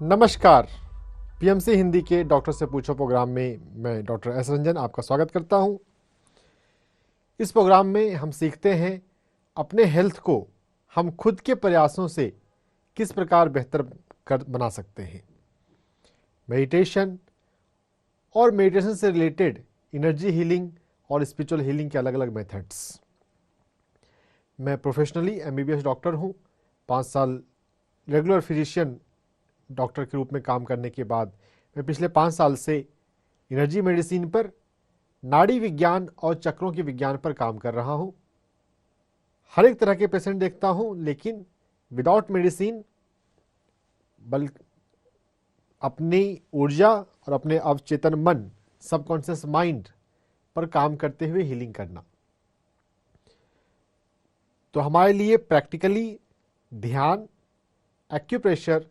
नमस्कार। पीएमसी हिंदी के डॉक्टर से पूछो प्रोग्राम में मैं डॉक्टर एस रंजन आपका स्वागत करता हूं। इस प्रोग्राम में हम सीखते हैं अपने हेल्थ को हम खुद के प्रयासों से किस प्रकार बेहतर कर बना सकते हैं। मेडिटेशन और मेडिटेशन से रिलेटेड एनर्जी हीलिंग और स्पिरिचुअल हीलिंग के अलग अलग मेथड्स। मैं प्रोफेशनली एमबीबीएस डॉक्टर हूं। 5 साल रेगुलर फिजिशियन डॉक्टर के रूप में काम करने के बाद मैं पिछले 5 साल से एनर्जी मेडिसिन पर, नाड़ी विज्ञान और चक्रों के विज्ञान पर काम कर रहा हूं। हर एक तरह के पेशेंट देखता हूं, लेकिन विदाउट मेडिसिन बल्कि अपनी ऊर्जा और अपने अवचेतन मन, सबकॉन्शियस माइंड पर काम करते हुए हीलिंग करना। तो हमारे लिए प्रैक्टिकली ध्यान, एक्यूप्रेशर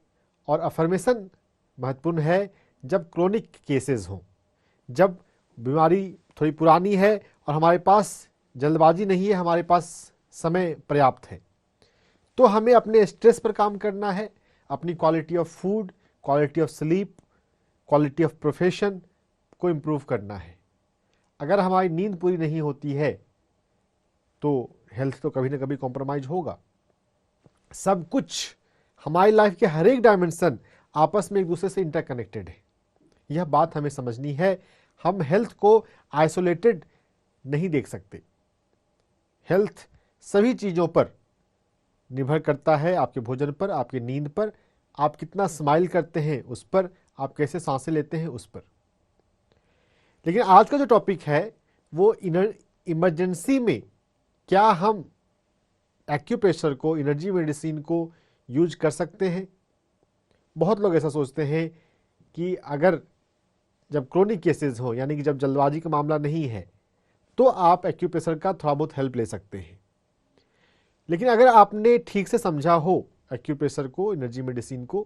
और अफर्मेशन महत्वपूर्ण है जब क्रोनिक केसेस हों, जब बीमारी थोड़ी पुरानी है और हमारे पास जल्दबाजी नहीं है, हमारे पास समय पर्याप्त है। तो हमें अपने स्ट्रेस पर काम करना है, अपनी quality of food, quality of sleep, quality of profession को इम्प्रूव करना है। अगर हमारी नींद पूरी नहीं होती है तो हेल्थ तो कभी ना कभी कॉम्प्रोमाइज होगा। सब कुछ, हमारी लाइफ के हर एक डायमेंशन आपस में एक दूसरे से इंटरकनेक्टेड है। यह बात हमें समझनी है। हम हेल्थ को आइसोलेटेड नहीं देख सकते। हेल्थ सभी चीज़ों पर निर्भर करता है, आपके भोजन पर, आपकी नींद पर, आप कितना स्माइल करते हैं उस पर, आप कैसे सांसें लेते हैं उस पर। लेकिन आज का जो टॉपिक है वो इमरजेंसी में क्या हम एक्यूप्रेशर को, एनर्जी मेडिसिन को यूज कर सकते हैं। बहुत लोग ऐसा सोचते हैं कि अगर जब क्रोनिक केसेस हो, यानी कि जब जल्दबाजी का मामला नहीं है, तो आप एक्यूप्रेशर का थोड़ा बहुत हेल्प ले सकते हैं। लेकिन अगर आपने ठीक से समझा हो एक्यूप्रेशर को, एनर्जी मेडिसिन को,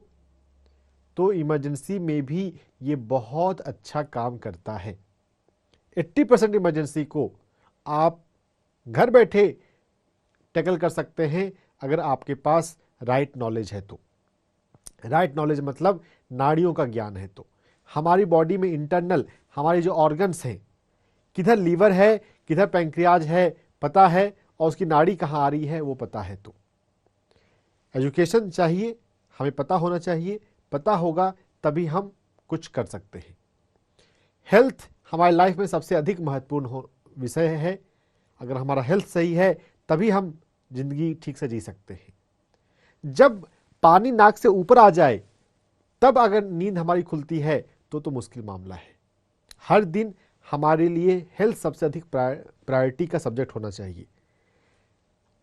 तो इमरजेंसी में भी ये बहुत अच्छा काम करता है। 80% इमरजेंसी को आप घर बैठे टैकल कर सकते हैं अगर आपके पास राइट नॉलेज है तो। राइट नॉलेज मतलब नाड़ियों का ज्ञान है तो। हमारी बॉडी में इंटरनल हमारी जो ऑर्गन्स हैं, किधर लीवर है, किधर पैंक्रियाज है, पता है, और उसकी नाड़ी कहाँ आ रही है वो पता है तो। एजुकेशन चाहिए, हमें पता होना चाहिए। पता होगा तभी हम कुछ कर सकते हैं। हेल्थ हमारी लाइफ में सबसे अधिक महत्वपूर्ण विषय है। अगर हमारा हेल्थ सही है तभी हम जिंदगी ठीक से जी सकते हैं। जब पानी नाक से ऊपर आ जाए तब अगर नींद हमारी खुलती है तो मुश्किल मामला है। हर दिन हमारे लिए हेल्थ सबसे अधिक प्रायोरिटी का सब्जेक्ट होना चाहिए।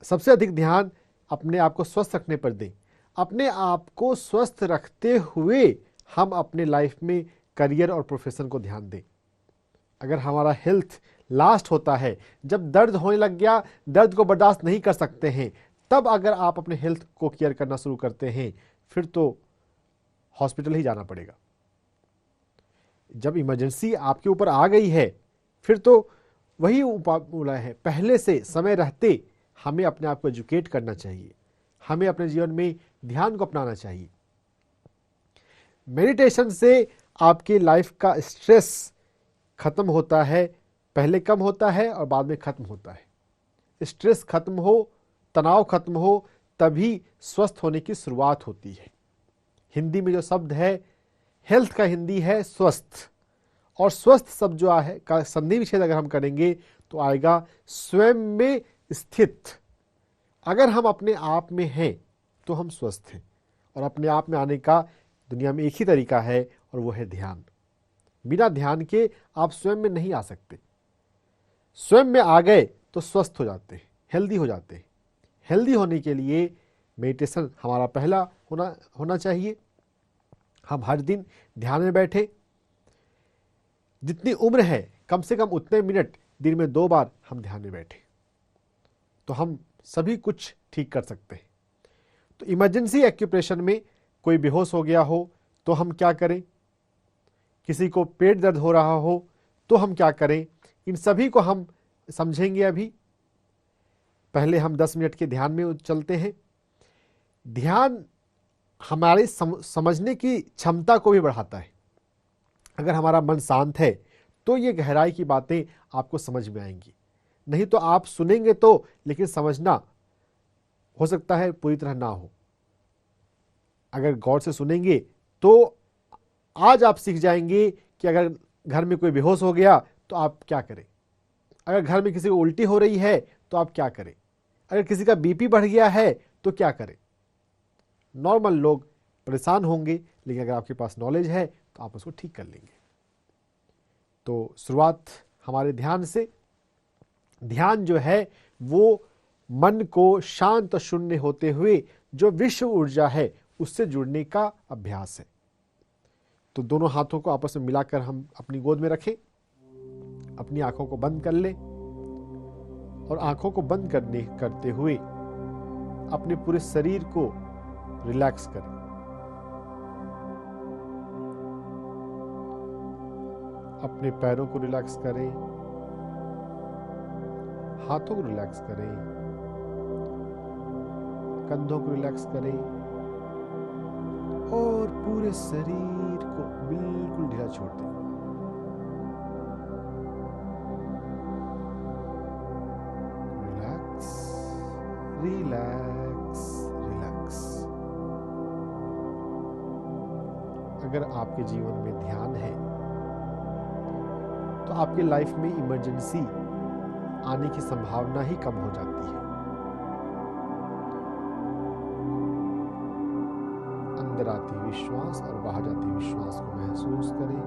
सबसे अधिक ध्यान अपने आप को स्वस्थ रखने पर दें। अपने आप को स्वस्थ रखते हुए हम अपने लाइफ में करियर और प्रोफेशन को ध्यान दें। अगर हमारा हेल्थ लास्ट होता है, जब दर्द होने लग गया, दर्द को बर्दाश्त नहीं कर सकते हैं, तब अगर आप अपने हेल्थ को केयर करना शुरू करते हैं, फिर तो हॉस्पिटल ही जाना पड़ेगा। जब इमरजेंसी आपके ऊपर आ गई है, फिर तो वही उपाय है, पहले से समय रहते हमें अपने आप को एजुकेट करना चाहिए। हमें अपने जीवन में ध्यान को अपनाना चाहिए। मेडिटेशन से आपकी लाइफ का स्ट्रेस खत्म होता है, पहले कम होता है और बाद में खत्म होता है। स्ट्रेस खत्म हो, तनाव खत्म हो, तभी स्वस्थ होने की शुरुआत होती है। हिंदी में जो शब्द है, हेल्थ का हिंदी है स्वस्थ, और स्वस्थ शब्द जो है का संधि विच्छेद अगर हम करेंगे तो आएगा स्वयं में स्थित। अगर हम अपने आप में हैं तो हम स्वस्थ हैं, और अपने आप में आने का दुनिया में एक ही तरीका है और वो है ध्यान। बिना ध्यान के आप स्वयं में नहीं आ सकते। स्वयं में आ गए तो स्वस्थ हो जाते हैं, हेल्दी हो जाते हैं। हेल्दी होने के लिए मेडिटेशन हमारा पहला होना चाहिए। हम हर दिन ध्यान में बैठे, जितनी उम्र है कम से कम उतने मिनट दिन में 2 बार हम ध्यान में बैठे, तो हम सभी कुछ ठीक कर सकते हैं। तो इमरजेंसी एक्यूप्रेशर में कोई बेहोश हो गया हो तो हम क्या करें, किसी को पेट दर्द हो रहा हो तो हम क्या करें, इन सभी को हम समझेंगे अभी। पहले हम 10 मिनट के ध्यान में चलते हैं। ध्यान हमारी समझने की क्षमता को भी बढ़ाता है। अगर हमारा मन शांत है तो ये गहराई की बातें आपको समझ में आएंगी। नहीं तो आप सुनेंगे तो, लेकिन समझना हो सकता है पूरी तरह ना हो। अगर गौर से सुनेंगे तो आज आप सीख जाएंगे कि अगर घर में कोई बेहोश हो गया तो आप क्या करें, अगर घर में किसी को उल्टी हो रही है तो आप क्या करें, अगर किसी का बीपी बढ़ गया है तो क्या करें। नॉर्मल लोग परेशान होंगे, लेकिन अगर आपके पास नॉलेज है तो आप उसको ठीक कर लेंगे। तो शुरुआत हमारे ध्यान से। ध्यान जो है वो मन को शांत और शून्य होते हुए जो विश्व ऊर्जा है उससे जुड़ने का अभ्यास है। तो दोनों हाथों को आपस में मिलाकर हम अपनी गोद में रखें, अपनी आंखों को बंद कर लें और आंखों को बंद करते हुए अपने पूरे शरीर को रिलैक्स करें। अपने पैरों को रिलैक्स करें, हाथों को रिलैक्स करें, कंधों को रिलैक्स करें और पूरे शरीर को बिल्कुल ढीला छोड़ दें। Relax, relax, relax. अगर आपके जीवन में ध्यान है तो आपके लाइफ में इमरजेंसी आने की संभावना ही कम हो जाती है। अंदर आती विश्वास और बाहर जाती विश्वास को महसूस करें।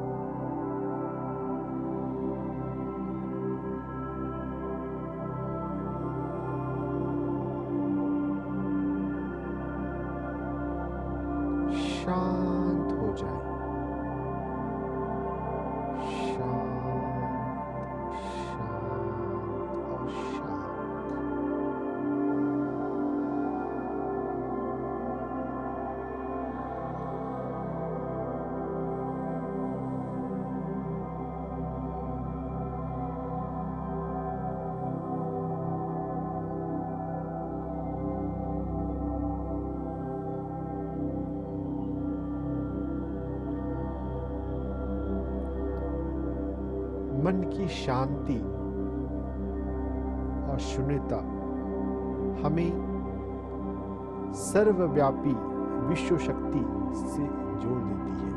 शांत हो जाए, शांत, शांत और शांत। मन की शांति और शून्यता हमें सर्वव्यापी विश्व शक्ति से जोड़ देती है।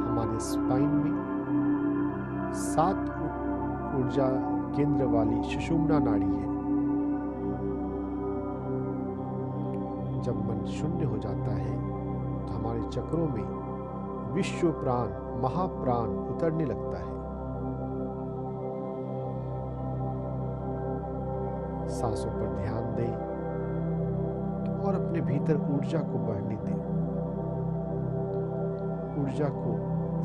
हमारे स्पाइन में 7 ऊर्जा केंद्र वाली सुषुम्ना नाड़ी है। जब मन शून्य हो जाता है तो हमारे चक्रों में विश्व प्राण, महाप्राण उतरने लगता है। सांसों पर ध्यान दें और अपने भीतर ऊर्जा को बढ़ने दें, ऊर्जा को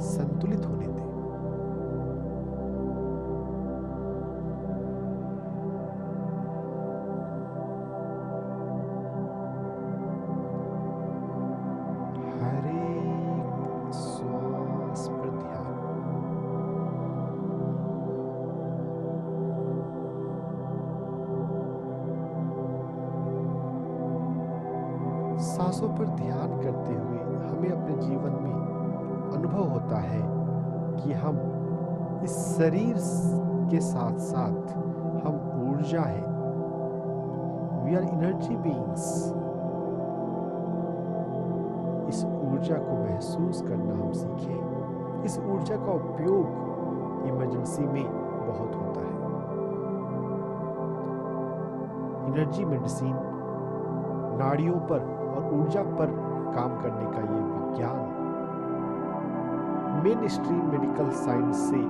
संतुलित होने दें। सांसों पर ध्यान करते हुए हमें अपने जीवन में अनुभव होता है कि हम इस शरीर के साथ साथ हम ऊर्जा है। We are energy beings. इस ऊर्जा को महसूस करना हम सीखें। इस ऊर्जा का उपयोग इमरजेंसी में बहुत होता है। एनर्जी मेडिसिन नाड़ियों पर और ऊर्जा पर काम करने का ये विज्ञान मेन स्ट्रीम मेडिकल साइंस से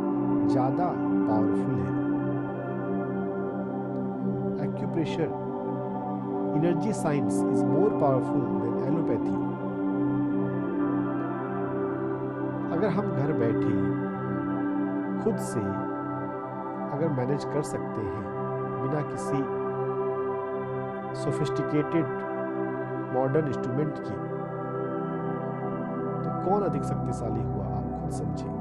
ज्यादा पावरफुल है। Acupressure energy science is more powerful than allopathy. अगर हम घर बैठे खुद से अगर मैनेज कर सकते हैं बिना किसी सोफिस्टिकेटेड मॉडर्न इंस्ट्रूमेंट की, तो कौन अधिक शक्तिशाली हुआ, आप खुद समझिए।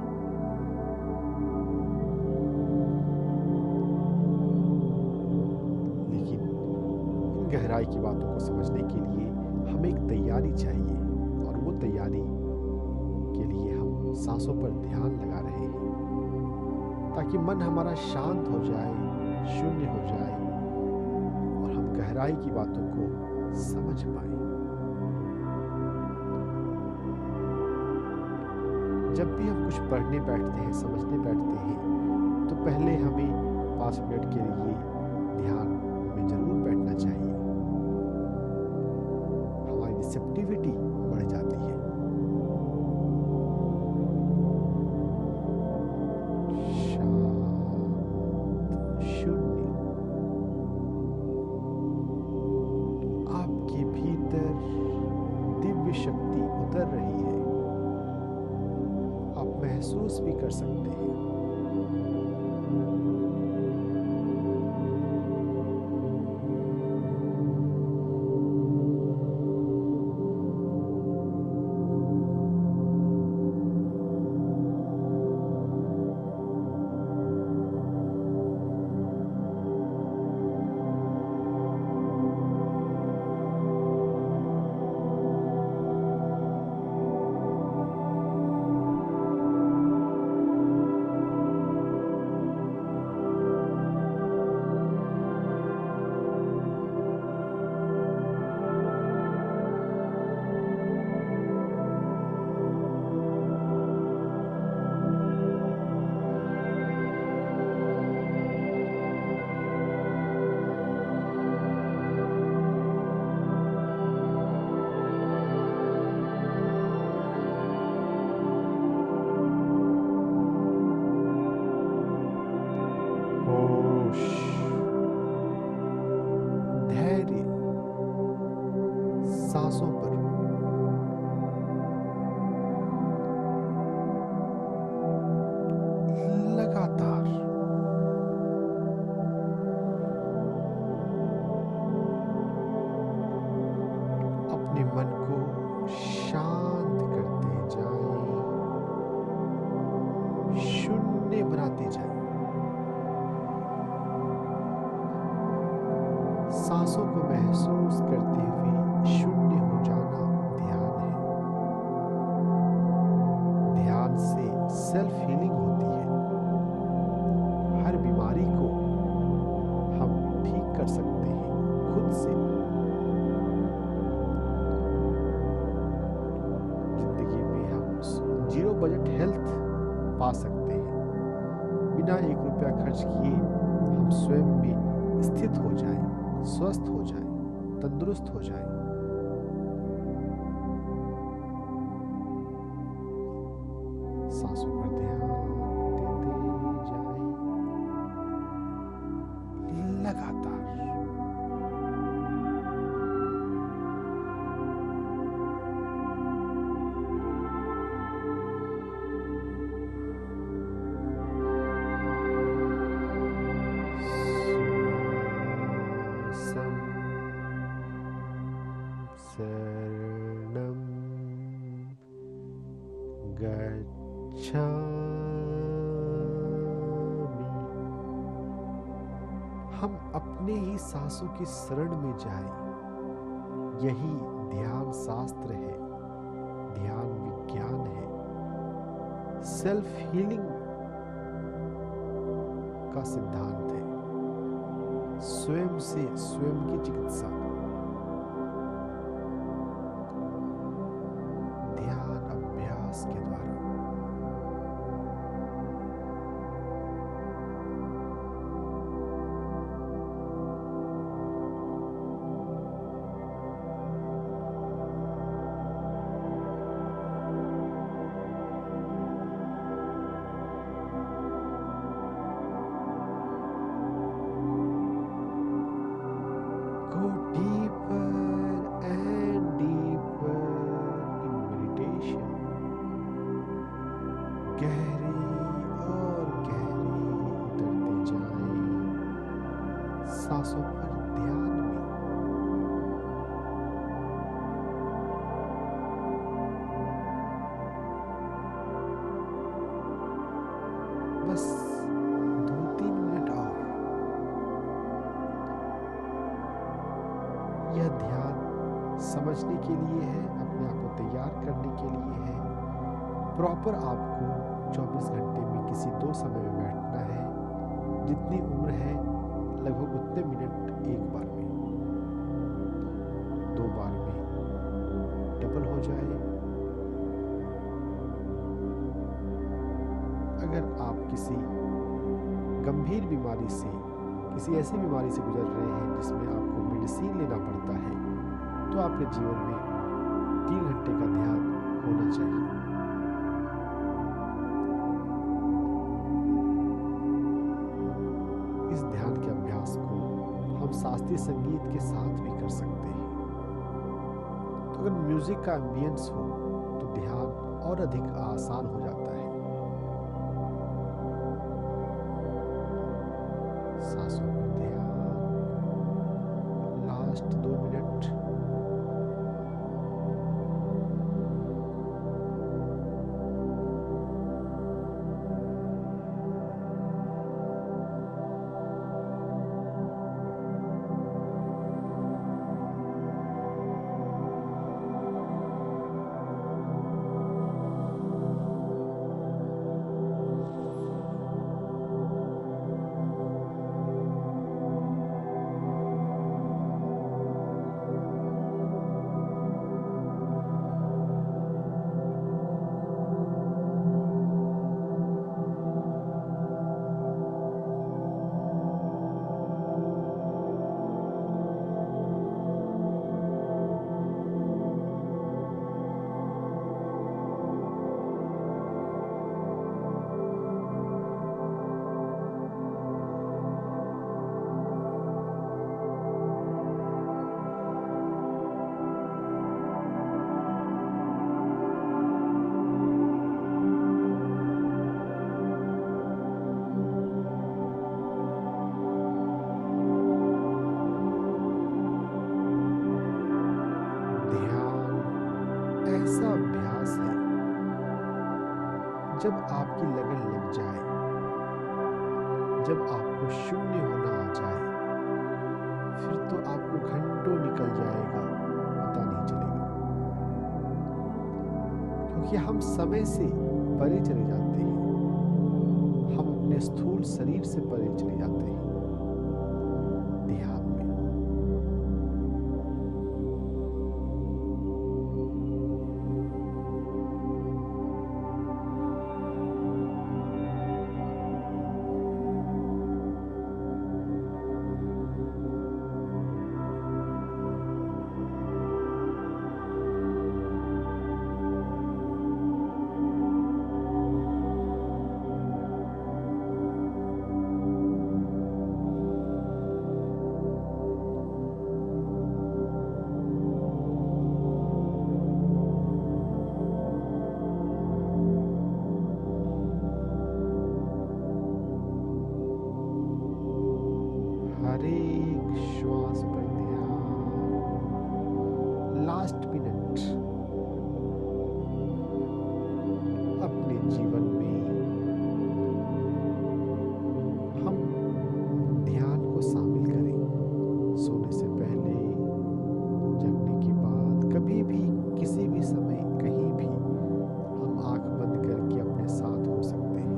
लेकिन इन गहराई की बातों को समझने के लिए हमें हमें एक तैयारी चाहिए, और वो तैयारी के लिए हम सांसों पर ध्यान लगा रहे हैं, ताकि मन हमारा शांत हो जाए, शून्य हो जाए, और हम गहराई की बातों को समझ पाए। जब भी हम कुछ पढ़ने बैठते हैं, समझने बैठते हैं, तो पहले हमें 5 मिनट के लिए ध्यान में जरूर बैठना चाहिए। हमारी रिसेप्टिविटी बढ़ जाती है। शांत, शून्य। आपके भीतर दिव्य शक्ति उतर रही है, आप महसूस भी कर सकते हैं। होश, धैर्य, सांसों पर लगातार अपने मन को शांत करते जाएं, शून्य बनाते जाएं। सांसों को महसूस करते हुए शून्य हो जाना ध्यान है। ध्यान से सेल्फ हीलिंग होती है। हर बीमारी को हम ठीक कर सकते हैं खुद से। जिंदगी में हम 0 बजट हेल्थ पा सकते हैं। बिना 1 रुपया खर्च किए हम स्वयं में स्थित हो जाएं, स्वस्थ हो जाए, तंदुरुस्त हो जाए। सांसों पर ध्यान देते जाएं लगातार। शरणं गच्छामि। हम अपने ही सांसों की शरण में जाएं। यही ध्यान शास्त्र है, ध्यान विज्ञान है, सेल्फ हीलिंग का सिद्धांत है, स्वयं से स्वयं की चिकित्सा। ध्यान अभ्यास के द्वारा। Go deeper and deeper in meditation. गहरे और गहरे उतरते जाएं सांसों पर ध्यान में। बस 2-3 मिनट और। यह ध्यान समझने के लिए है, अपने आप को तैयार करने के लिए है। प्रॉपर आपको 24 घंटे में किसी 2 समय में बैठना है। जितनी उम्र है लगभग उतने मिनट एक बार में, 2 बार में डबल हो जाए। अगर आप किसी गंभीर बीमारी से, किसी ऐसी बीमारी से गुजर रहे हैं जिसमें आपको मेडिसिन लेना पड़ता है, तो आपके जीवन में 3 घंटे का ध्यान होना चाहिए। इस ध्यान के अभ्यास को हम शास्त्रीय संगीत के साथ भी कर सकते हैं। तो अगर म्यूजिक का एम्बियंस हो तो ध्यान और अधिक आसान हो जाता है। सांसों पर ध्यान, लास्ट 2 मिनट। ऐसा अभ्यास है जब आपकी लगन लग जाए, जब आपको शून्य होना आ जाए, फिर तो आपको घंटों निकल जाएगा, पता नहीं चलेगा। क्योंकि हम समय से परे चले जाते हैं, हम अपने स्थूल शरीर से परे चले जाते हैं ध्यान में। हर एक श्वास पर ध्यान। लास्ट मिनट अपने जीवन में हम ध्यान को शामिल करें। सोने से पहले, जगने के बाद, कभी भी, किसी भी समय, कहीं भी हम आंख बंद करके अपने साथ हो सकते हैं।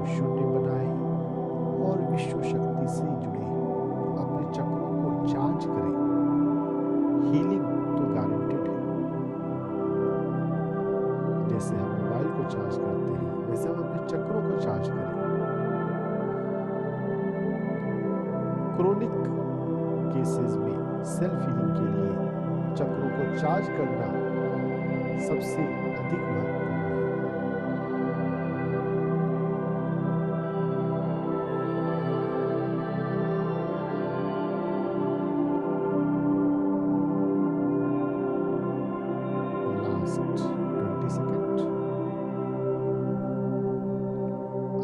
शून्य बनाएं और विश्व शक्ति से जुड़े, अपने चक्रों को चार्ज करें। हीलिंग तो गारंटेड है। जैसे हम मोबाइल को चार्ज करते हैं, वैसे हम अपने चक्रों को चार्ज करें। क्रोनिक केसेस में सेल्फ हीलिंग के लिए चक्रों को चार्ज करना सबसे अधिक महत्वपूर्ण है। लास्ट 20 सेकेंड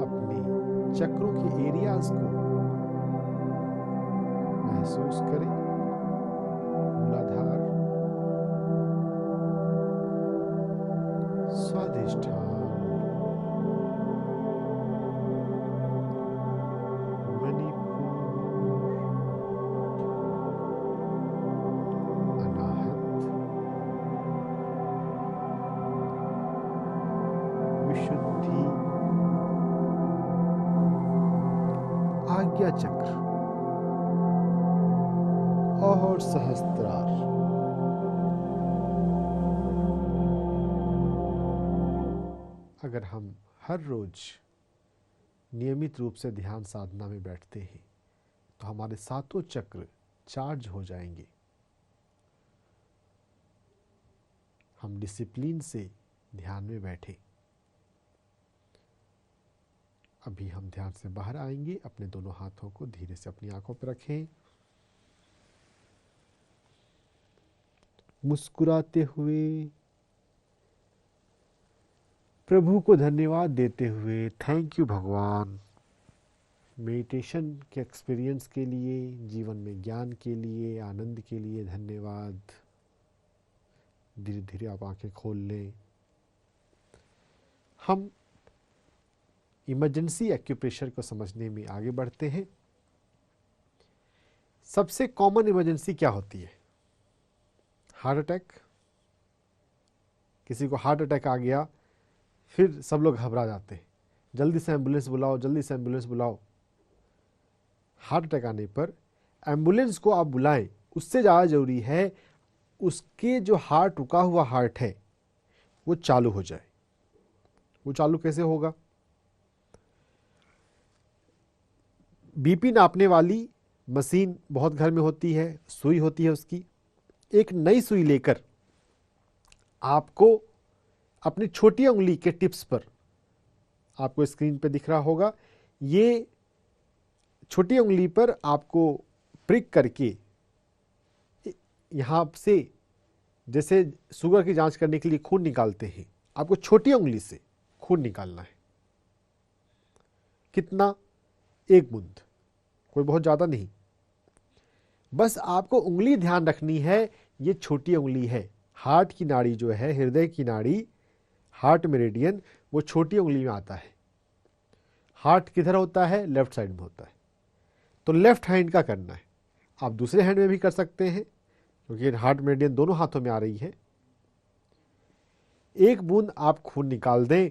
अपने चक्रों के एरियाज को महसूस करें। मूलाधार, स्वादिष्ठान, मणिपुर, विशुद्धि, आज्ञा चक्र और सहस्त्रार। अगर हम हर रोज नियमित रूप से ध्यान साधना में बैठते हैं तो हमारे सातों चक्र चार्ज हो जाएंगे। हम डिसिप्लिन से ध्यान में बैठे। अभी हम ध्यान से बाहर आएंगे। अपने दोनों हाथों को धीरे से अपनी आंखों पर रखें। मुस्कुराते हुए, प्रभु को धन्यवाद देते हुए, थैंक यू भगवान, मेडिटेशन के एक्सपीरियंस के लिए, जीवन में ज्ञान के लिए, आनंद के लिए धन्यवाद। धीरे धीरे आप आंखें खोल लें। हम इमरजेंसी एक्यूप्रेशर को समझने में आगे बढ़ते हैं। सबसे कॉमन इमरजेंसी क्या होती है? Heart attack. किसी को हार्ट अटैक आ गया, फिर सब लोग घबरा जाते हैं, जल्दी से एम्बुलेंस बुलाओ, जल्दी से एम्बुलेंस बुलाओ। हार्ट अटैक आने पर एम्बुलेंस को आप बुलाएं, उससे ज़्यादा जरूरी है उसके जो हार्ट, रुका हुआ हार्ट है, वो चालू हो जाए। वो चालू कैसे होगा? बीपी नापने वाली मशीन बहुत घर में होती है, सुई होती है उसकी। एक नई सुई लेकर आपको अपनी छोटी उंगली के टिप्स पर, आपको स्क्रीन पे दिख रहा होगा, ये छोटी उंगली पर आपको प्रिक करके यहाँ से, जैसे शुगर की जांच करने के लिए खून निकालते हैं, आपको छोटी उंगली से खून निकालना है। कितना? 1 बूंद, कोई बहुत ज़्यादा नहीं। बस आपको उंगली ध्यान रखनी है, ये छोटी उंगली है। हार्ट की नाड़ी जो है, हृदय की नाड़ी, हार्ट मेरिडियन, वो छोटी उंगली में आता है। हार्ट किधर होता है? लेफ्ट साइड में होता है। तो लेफ्ट हैंड का करना है। आप दूसरे हैंड में भी कर सकते हैं, क्योंकि हार्ट मेरिडियन दोनों हाथों में आ रही है। 1 बूंद आप खून निकाल दें।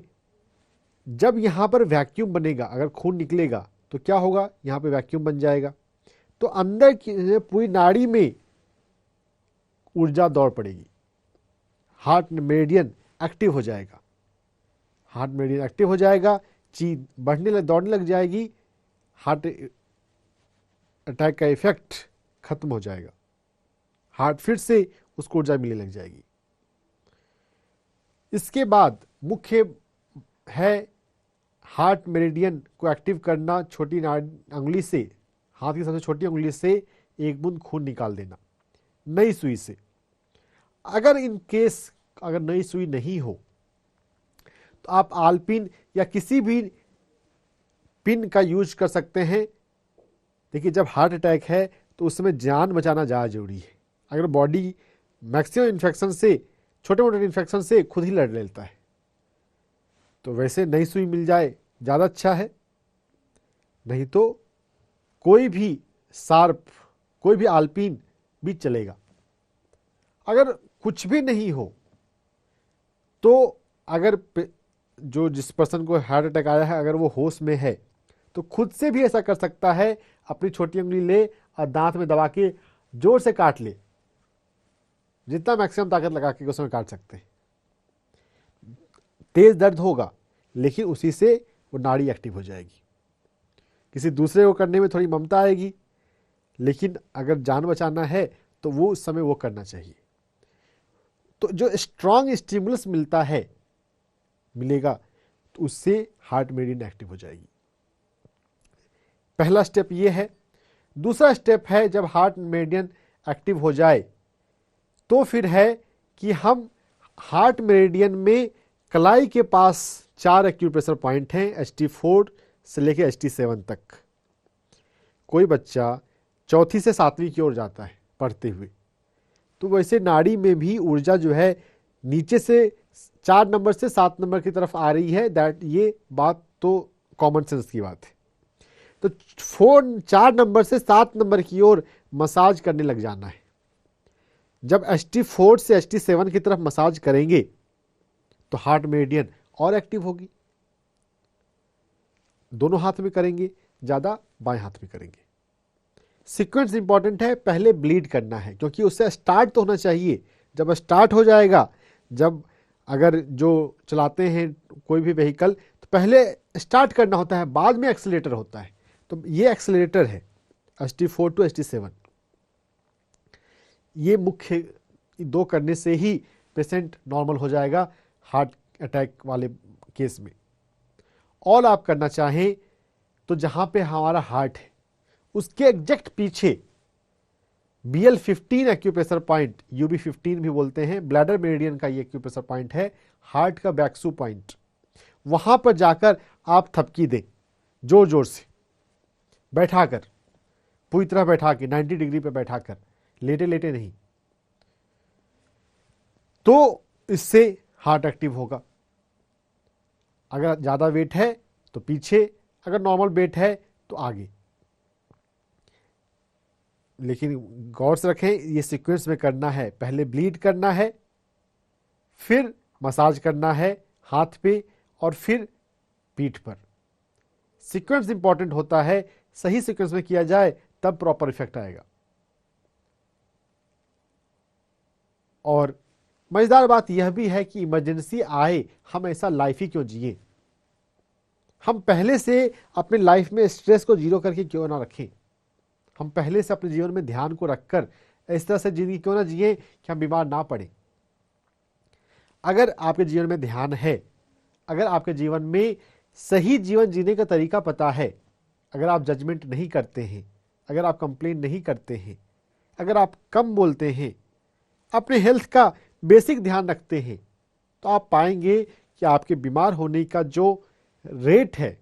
जब यहां पर वैक्यूम बनेगा, अगर खून निकलेगा तो क्या होगा? यहां पे वैक्यूम बन जाएगा, तो अंदर की पूरी नाड़ी में ऊर्जा दौड़ पड़ेगी। हार्ट मेरिडियन एक्टिव हो जाएगा। हार्ट मेरिडियन एक्टिव हो जाएगा, चीज दौड़ने लग जाएगी। हार्ट अटैक का इफेक्ट खत्म हो जाएगा। हार्ट फिर से उसको ऊर्जा मिलने लग जाएगी। इसके बाद मुख्य है हार्ट मेरिडियन को एक्टिव करना। छोटी उंगली से, हाथ की सबसे छोटी उंगली से 1 बूंद खून निकाल देना नई सुई से। अगर इन केस अगर नई सुई नहीं हो तो आप आलपिन या किसी भी पिन का यूज कर सकते हैं। देखिए, जब हार्ट अटैक है तो उस समय जान बचाना ज़्यादा जरूरी है। अगर बॉडी मैक्सिमम इन्फेक्शन से, छोटे मोटे इन्फेक्शन से खुद ही लड़ लेता है, तो वैसे नई सुई मिल जाए ज़्यादा अच्छा है। नहीं तो कोई भी शार्प, कोई भी आलपिन भी चलेगा। अगर कुछ भी नहीं हो तो अगर जो जिस पर्सन को हार्ट अटैक आया है, अगर वो होश में है, तो खुद से भी ऐसा कर सकता है। अपनी छोटी उंगली ले और दांत में दबा के जोर से काट ले, जितना मैक्सिमम ताकत लगा के उसमें काट सकते हैं। तेज दर्द होगा, लेकिन उसी से वो नाड़ी एक्टिव हो जाएगी। किसी दूसरे को करने में थोड़ी ममता आएगी, लेकिन अगर जान बचाना है तो वो उस समय वो करना चाहिए। तो जो स्ट्रांग स्टिमुलस मिलेगा तो उससे हार्ट मेरिडियन एक्टिव हो जाएगी। पहला स्टेप ये है। दूसरा स्टेप है, जब हार्ट मेरिडियन एक्टिव हो जाए तो फिर है कि हम हार्ट मेरिडियन में कलाई के पास 4 एक्यूप्रेशर पॉइंट हैं, ST4 से लेकर ST7 तक। कोई बच्चा चौथी से 7वीं की ओर जाता है पढ़ते हुए, तो वैसे नाड़ी में भी ऊर्जा जो है नीचे से 4 नंबर से 7 नंबर की तरफ आ रही है। ये बात तो कॉमन सेंस की बात है। तो 4 नंबर से 7 नंबर की ओर मसाज करने लग जाना है। जब ST4 से ST7 की तरफ मसाज करेंगे तो हार्ट मेरिडियन और एक्टिव होगी। दोनों हाथ में करेंगे, ज़्यादा बाएं हाथ में करेंगे। सीक्वेंस इंपॉर्टेंट है, पहले ब्लीड करना है क्योंकि उससे स्टार्ट तो होना चाहिए। जब स्टार्ट हो जाएगा, जब अगर जो चलाते हैं कोई भी व्हीकल तो पहले स्टार्ट करना होता है, बाद में एक्सीलरेटर होता है। तो ये एक्सीलरेटर है ST4 टू ST7। ये मुख्य दो करने से ही पेशेंट नॉर्मल हो जाएगा हार्ट अटैक वाले केस में। और आप करना चाहें तो जहां पे हमारा हार्ट है उसके एग्जैक्ट पीछे BL15 एक्यूप्रेशर पॉइंट, UB15 भी बोलते हैं, ब्लैडर मेरिडियन का ये एक्यूप्रेशर पॉइंट है, हार्ट का बैक्सू पॉइंट। वहां पर जाकर आप थपकी दें जोर जोर से, बैठाकर, पूरी तरह बैठा के 90 डिग्री पे बैठाकर, लेटे लेटे नहीं। तो इससे हार्ट एक्टिव होगा। अगर ज्यादा वेट है तो पीछे, अगर नॉर्मल वेट है तो आगे। लेकिन गौर से रखें, ये सीक्वेंस में करना है। पहले ब्लीड करना है, फिर मसाज करना है हाथ पे और फिर पीठ पर। सीक्वेंस इंपॉर्टेंट होता है, सही सीक्वेंस में किया जाए तब प्रॉपर इफेक्ट आएगा। और मजेदार बात यह भी है कि इमरजेंसी आए, हम ऐसा लाइफ ही क्यों जिए। हम पहले से अपने लाइफ में स्ट्रेस को जीरो करके क्यों ना रखें। हम पहले से अपने जीवन में ध्यान को रखकर इस तरह से जिंदगी क्यों ना जिए कि हम बीमार ना पड़े। अगर आपके जीवन में ध्यान है, अगर आपके जीवन में सही जीवन जीने का तरीका पता है, अगर आप जजमेंट नहीं करते हैं, अगर आप कंप्लेन नहीं करते हैं, अगर आप कम बोलते हैं, अपने हेल्थ का बेसिक ध्यान रखते हैं, तो आप पाएंगे कि आपके बीमार होने का जो रेट है,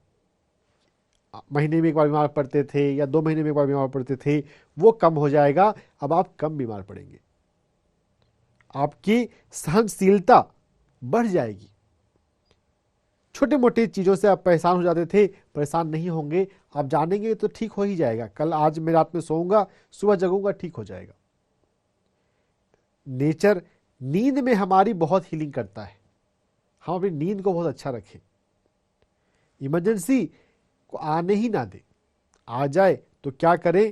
महीने में एक बार बीमार पड़ते थे या 2 महीने में एक बार बीमार पड़ते थे, वो कम हो जाएगा। अब आप कम बीमार पड़ेंगे, आपकी सहनशीलता बढ़ जाएगी। छोटे मोटे चीजों से आप परेशान हो जाते थे, परेशान नहीं होंगे। आप जानेंगे तो ठीक हो ही जाएगा। कल आज मैं रात में सोऊंगा, सुबह जगूंगा, ठीक हो जाएगा। नेचर नींद में हमारी बहुत हीलिंग करता है। हम अपनी नींद को बहुत अच्छा रखें। इमरजेंसी को आने ही ना दे। आ जाए तो क्या करें,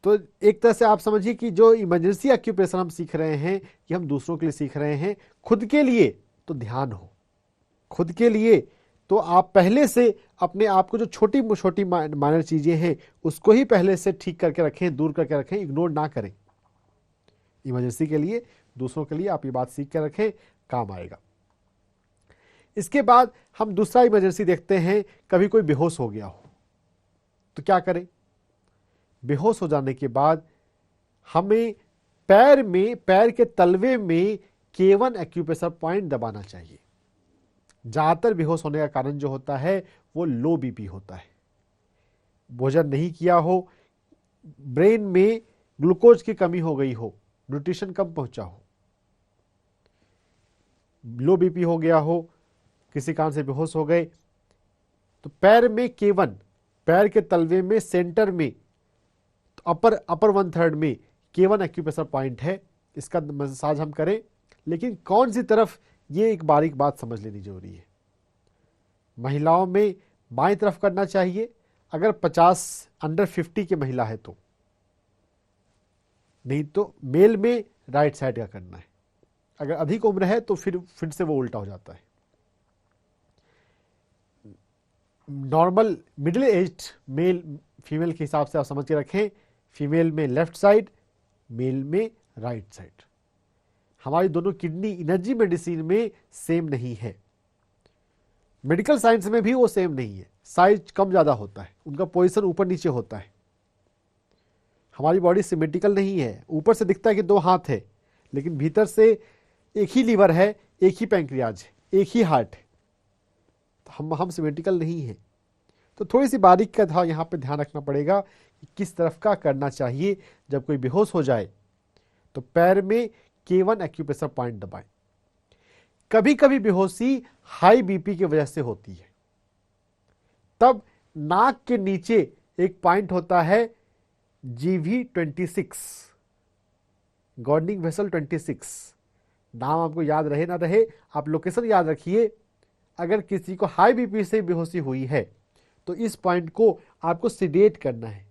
तो एक तरह से आप समझिए कि जो इमरजेंसी एक्यूप्रेशर हम सीख रहे हैं कि हम दूसरों के लिए सीख रहे हैं। खुद के लिए तो ध्यान हो, खुद के लिए तो आप पहले से अपने आप को जो छोटी छोटी माइनर चीजें हैं उसको ही पहले से ठीक करके रखें, दूर करके रखें, इग्नोर ना करें। इमरजेंसी के लिए, दूसरों के लिए आप ये बात सीख कर रखें, काम आएगा। इसके बाद हम दूसरा इमरजेंसी देखते हैं। कभी कोई बेहोश हो गया हो तो क्या करें। बेहोश हो जाने के बाद हमें पैर के तलवे में K1 एक्यूप्रेशर पॉइंट दबाना चाहिए। ज्यादातर बेहोश होने का कारण जो होता है वो लो BP होता है। भोजन नहीं किया हो, ब्रेन में ग्लूकोज की कमी हो गई हो, न्यूट्रिशन कम पहुंचा हो, लो BP हो गया हो, किसी कारण से बेहोश हो गए, तो पैर में K1, पैर के तलवे में सेंटर में, तो अपर 1/3 में K1 एक्यूप्रेशर पॉइंट है। इसका मसाज हम करें, लेकिन कौन सी तरफ, ये एक बारीक बात समझ लेनी जरूरी है। महिलाओं में बाएं तरफ करना चाहिए, अगर 50 अंडर 50 की महिला है तो। नहीं तो मेल में राइट साइड का करना है। अगर अधिक उम्र है तो फिर से वो उल्टा हो जाता है। Normal middle aged male female के हिसाब से आप समझ के रखें। फीमेल में लेफ्ट साइड, मेल में राइट साइड। हमारी दोनों किडनी एनर्जी मेडिसिन में सेम नहीं है, मेडिकल साइंस में भी वो सेम नहीं है। साइज कम ज्यादा होता है, उनका पोजीशन ऊपर नीचे होता है। हमारी बॉडी सिमेट्रिकल नहीं है। ऊपर से दिखता है कि 2 हाथ है, लेकिन भीतर से एक ही लीवर है, एक ही पैंक्रियाज है, एक ही हार्ट है। तो हम सिमेट्रिकल नहीं है। तो थोड़ी सी बारीक का था यहाँ पे ध्यान रखना पड़ेगा कि किस तरफ का करना चाहिए। जब कोई बेहोश हो जाए तो पैर में K1 एक्यूप्रेशर पॉइंट दबाएं। कभी कभी बेहोशी हाई BP की वजह से होती है, तब नाक के नीचे एक पॉइंट होता है GV26, गॉर्निंग वेसल 26। नाम आपको याद रहे ना रहे, आप लोकेशन याद रखिए। अगर किसी को हाई बीपी से बेहोशी हुई है तो इस पॉइंट को आपको सिडेट करना है।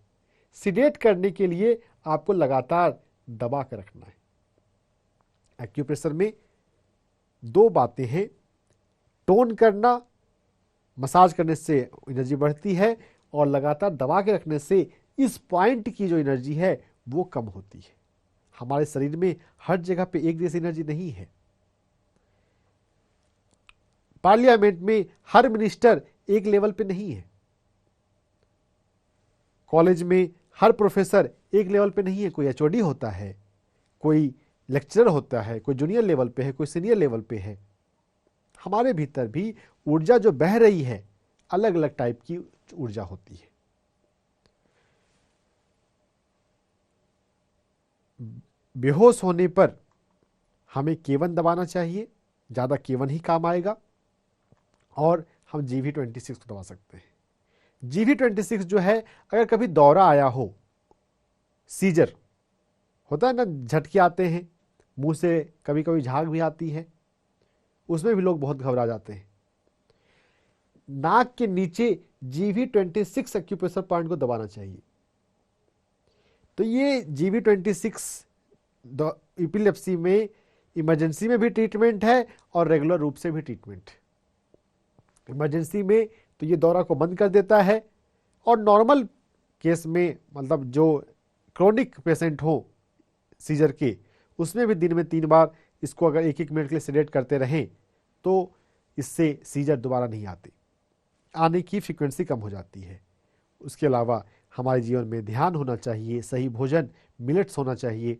सिडेट करने के लिए आपको लगातार दबा कर रखना है। एक्यूप्रेशर में दो बातें हैं, टोन करना, मसाज करने से एनर्जी बढ़ती है, और लगातार दबा के रखने से इस पॉइंट की जो एनर्जी है वो कम होती है। हमारे शरीर में हर जगह पे एक जैसी एनर्जी नहीं है। पार्लियामेंट में हर मिनिस्टर एक लेवल पे नहीं है। कॉलेज में हर प्रोफेसर एक लेवल पे नहीं है। कोई एचओडी होता है, कोई लेक्चरर होता है, कोई जूनियर लेवल पे है, कोई सीनियर लेवल पे है। हमारे भीतर भी ऊर्जा जो बह रही है अलग अलग टाइप की ऊर्जा होती है। बेहोश होने पर हमें केवन दबाना चाहिए, ज़्यादा केवन ही काम आएगा, और हम GV26 को दबा सकते हैं। GV26 जो है, अगर कभी दौरा आया हो, सीजर होता है ना, झटके आते हैं, मुंह से कभी कभी झाग भी आती है, उसमें भी लोग बहुत घबरा जाते हैं। नाक के नीचे GV26 एक्यूप्रेशर पॉइंट को दबाना चाहिए। तो ये GV26 एपिलेप्सी में इमरजेंसी में भी ट्रीटमेंट है और रेगुलर रूप से भी ट्रीटमेंट है। इमरजेंसी में तो ये दौरा को बंद कर देता है, और नॉर्मल केस में, मतलब जो क्रोनिक पेशेंट हो सीजर के, उसमें भी दिन में 3 बार इसको अगर 1-1 मिनट के लिए सेडेट करते रहें तो इससे सीजर दोबारा नहीं आती, आने की फ्रीक्वेंसी कम हो जाती है। उसके अलावा हमारे जीवन में ध्यान होना चाहिए, सही भोजन, मिलेट्स होना चाहिए।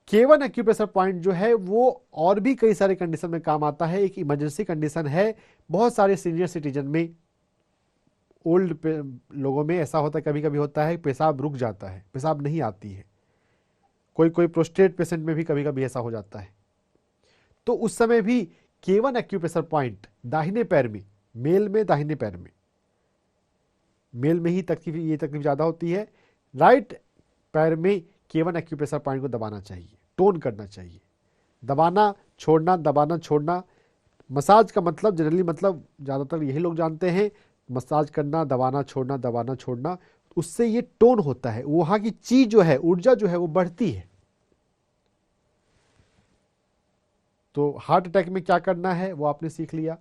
केवन एक्यूप्रेशर पॉइंट जो है वो और भी कई सारे कंडीशन में काम आता है। एक इमरजेंसी कंडीशन है, बहुत सारे सीनियर सिटीजन में, ओल्ड लोगों में ऐसा होता है, कभी कभी होता है पेशाब रुक जाता है, पेशाब नहीं आती है। कोई प्रोस्टेट पेशेंट में भी कभी कभी ऐसा हो जाता है। तो उस समय भी केवन एक्यूप्रेशर पॉइंट दाहिने पैर में, मेल में दाहिने पैर में, मेल में ही ये तकलीफ ज़्यादा होती है, राइट पैर में केवन एक्यूप्रेशर पॉइंट को दबाना चाहिए, टोन करना चाहिए। दबाना छोड़ना, दबाना छोड़ना। मसाज का मतलब जनरली, मतलब ज़्यादातर यही लोग जानते हैं, मसाज करना, दबाना छोड़ना, दबाना छोड़ना, उससे ये टोन होता है, वहाँ की चीज जो है, ऊर्जा जो है वो बढ़ती है। तो हार्ट अटैक में क्या करना है वो आपने सीख लिया,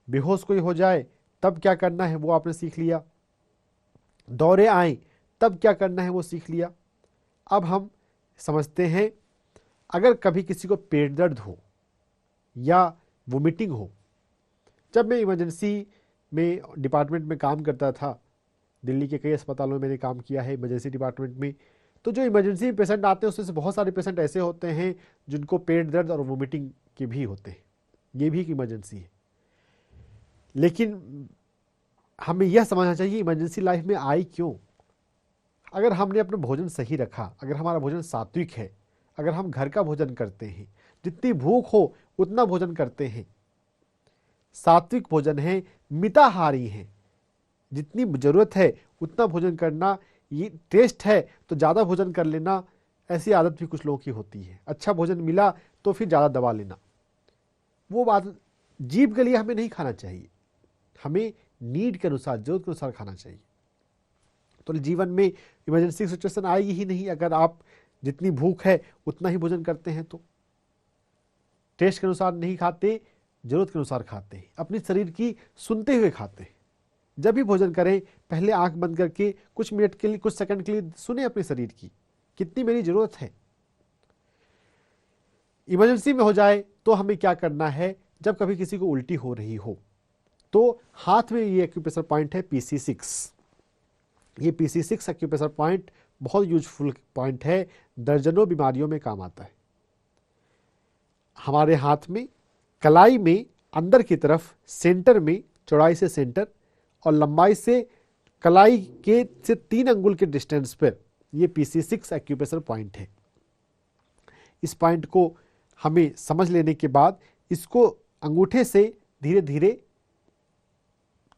बेहोश कोई हो जाए तब क्या करना है वो आपने सीख लिया, दौरे आए तब क्या करना है वो सीख लिया। अब हम समझते हैं, अगर कभी किसी को पेट दर्द हो या वोमिटिंग हो। जब मैं इमरजेंसी में डिपार्टमेंट में काम करता था, दिल्ली के कई अस्पतालों में मैंने काम किया है इमरजेंसी डिपार्टमेंट में, तो जो इमरजेंसी पेशेंट आते हैं उसमें से बहुत सारे पेशेंट ऐसे होते हैं जिनको पेट दर्द और वोमिटिंग के भी होते हैं, ये भी एक इमरजेंसी है। लेकिन हमें यह समझना चाहिए इमरजेंसी लाइफ में आई क्यों। अगर हमने अपना भोजन सही रखा, अगर हमारा भोजन सात्विक है, अगर हम घर का भोजन करते हैं, जितनी भूख हो उतना भोजन करते हैं, सात्विक भोजन है, मिताहारी है, जितनी जरूरत है उतना भोजन करना, ये टेस्ट है तो ज़्यादा भोजन कर लेना, ऐसी आदत भी कुछ लोगों की होती है। अच्छा भोजन मिला तो फिर ज़्यादा दबा लेना, वो बात जीभ के लिए हमें नहीं खाना चाहिए। हमें नीड के अनुसार, जरूरत के अनुसार खाना चाहिए। तो जीवन में इमरजेंसी सिचुएशन आएगी ही नहीं अगर आप जितनी भूख है उतना ही भोजन करते हैं। तो टेस्ट के अनुसार नहीं खाते, जरूरत के अनुसार खाते हैं, अपने शरीर की सुनते हुए खाते हैं। जब भी भोजन करें पहले आंख बंद करके कुछ मिनट के लिए, कुछ सेकंड के लिए सुने अपने शरीर की, कितनी मेरी जरूरत है। इमरजेंसी में हो जाए तो हमें क्या करना है, जब कभी किसी को उल्टी हो रही हो तो हाथ में ये एक्यूप्रेशर पॉइंट है PC6। ये PC6 एक्यूप्रेशर पॉइंट बहुत यूजफुल पॉइंट है, दर्जनों बीमारियों में काम आता है। हमारे हाथ में कलाई में अंदर की तरफ सेंटर में, चौड़ाई से सेंटर और लंबाई से कलाई के से 3 अंगुल के डिस्टेंस पर ये PC6 एक्यूप्रेशर पॉइंट है। इस पॉइंट को हमें समझ लेने के बाद इसको अंगूठे से धीरे धीरे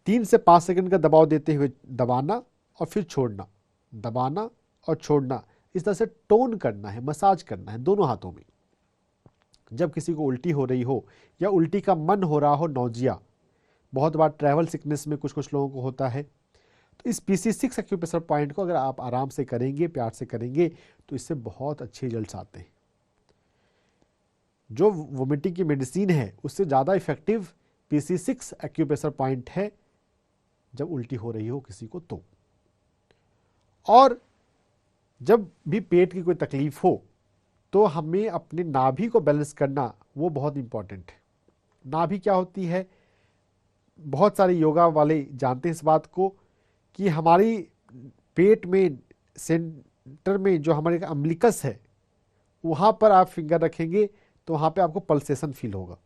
3 से 5 सेकंड का दबाव देते हुए दबाना और फिर छोड़ना, दबाना और छोड़ना, इस तरह से टोन करना है, मसाज करना है दोनों हाथों में। जब किसी को उल्टी हो रही हो या उल्टी का मन हो रहा हो, नौजिया, बहुत बार ट्रैवल सिकनेस में कुछ कुछ लोगों को होता है, तो इस PC6 एक्यूप्रेशर पॉइंट को अगर आप आराम से करेंगे, प्यार से करेंगे, तो इससे बहुत अच्छे रिजल्ट्स आते हैं। जो वोमिटिंग की मेडिसिन है उससे ज़्यादा इफेक्टिव PC6 एक्यूप्रेशर पॉइंट है जब उल्टी हो रही हो किसी को तो। और जब भी पेट की कोई तकलीफ हो तो हमें अपने नाभि को बैलेंस करना वो बहुत इंपॉर्टेंट है। नाभि क्या होती है, बहुत सारे योगा वाले जानते हैं इस बात को कि हमारी पेट में सेंटर में जो हमारे अम्बिलिकस है वहाँ पर आप फिंगर रखेंगे तो वहाँ पे आपको पल्सेशन फील होगा।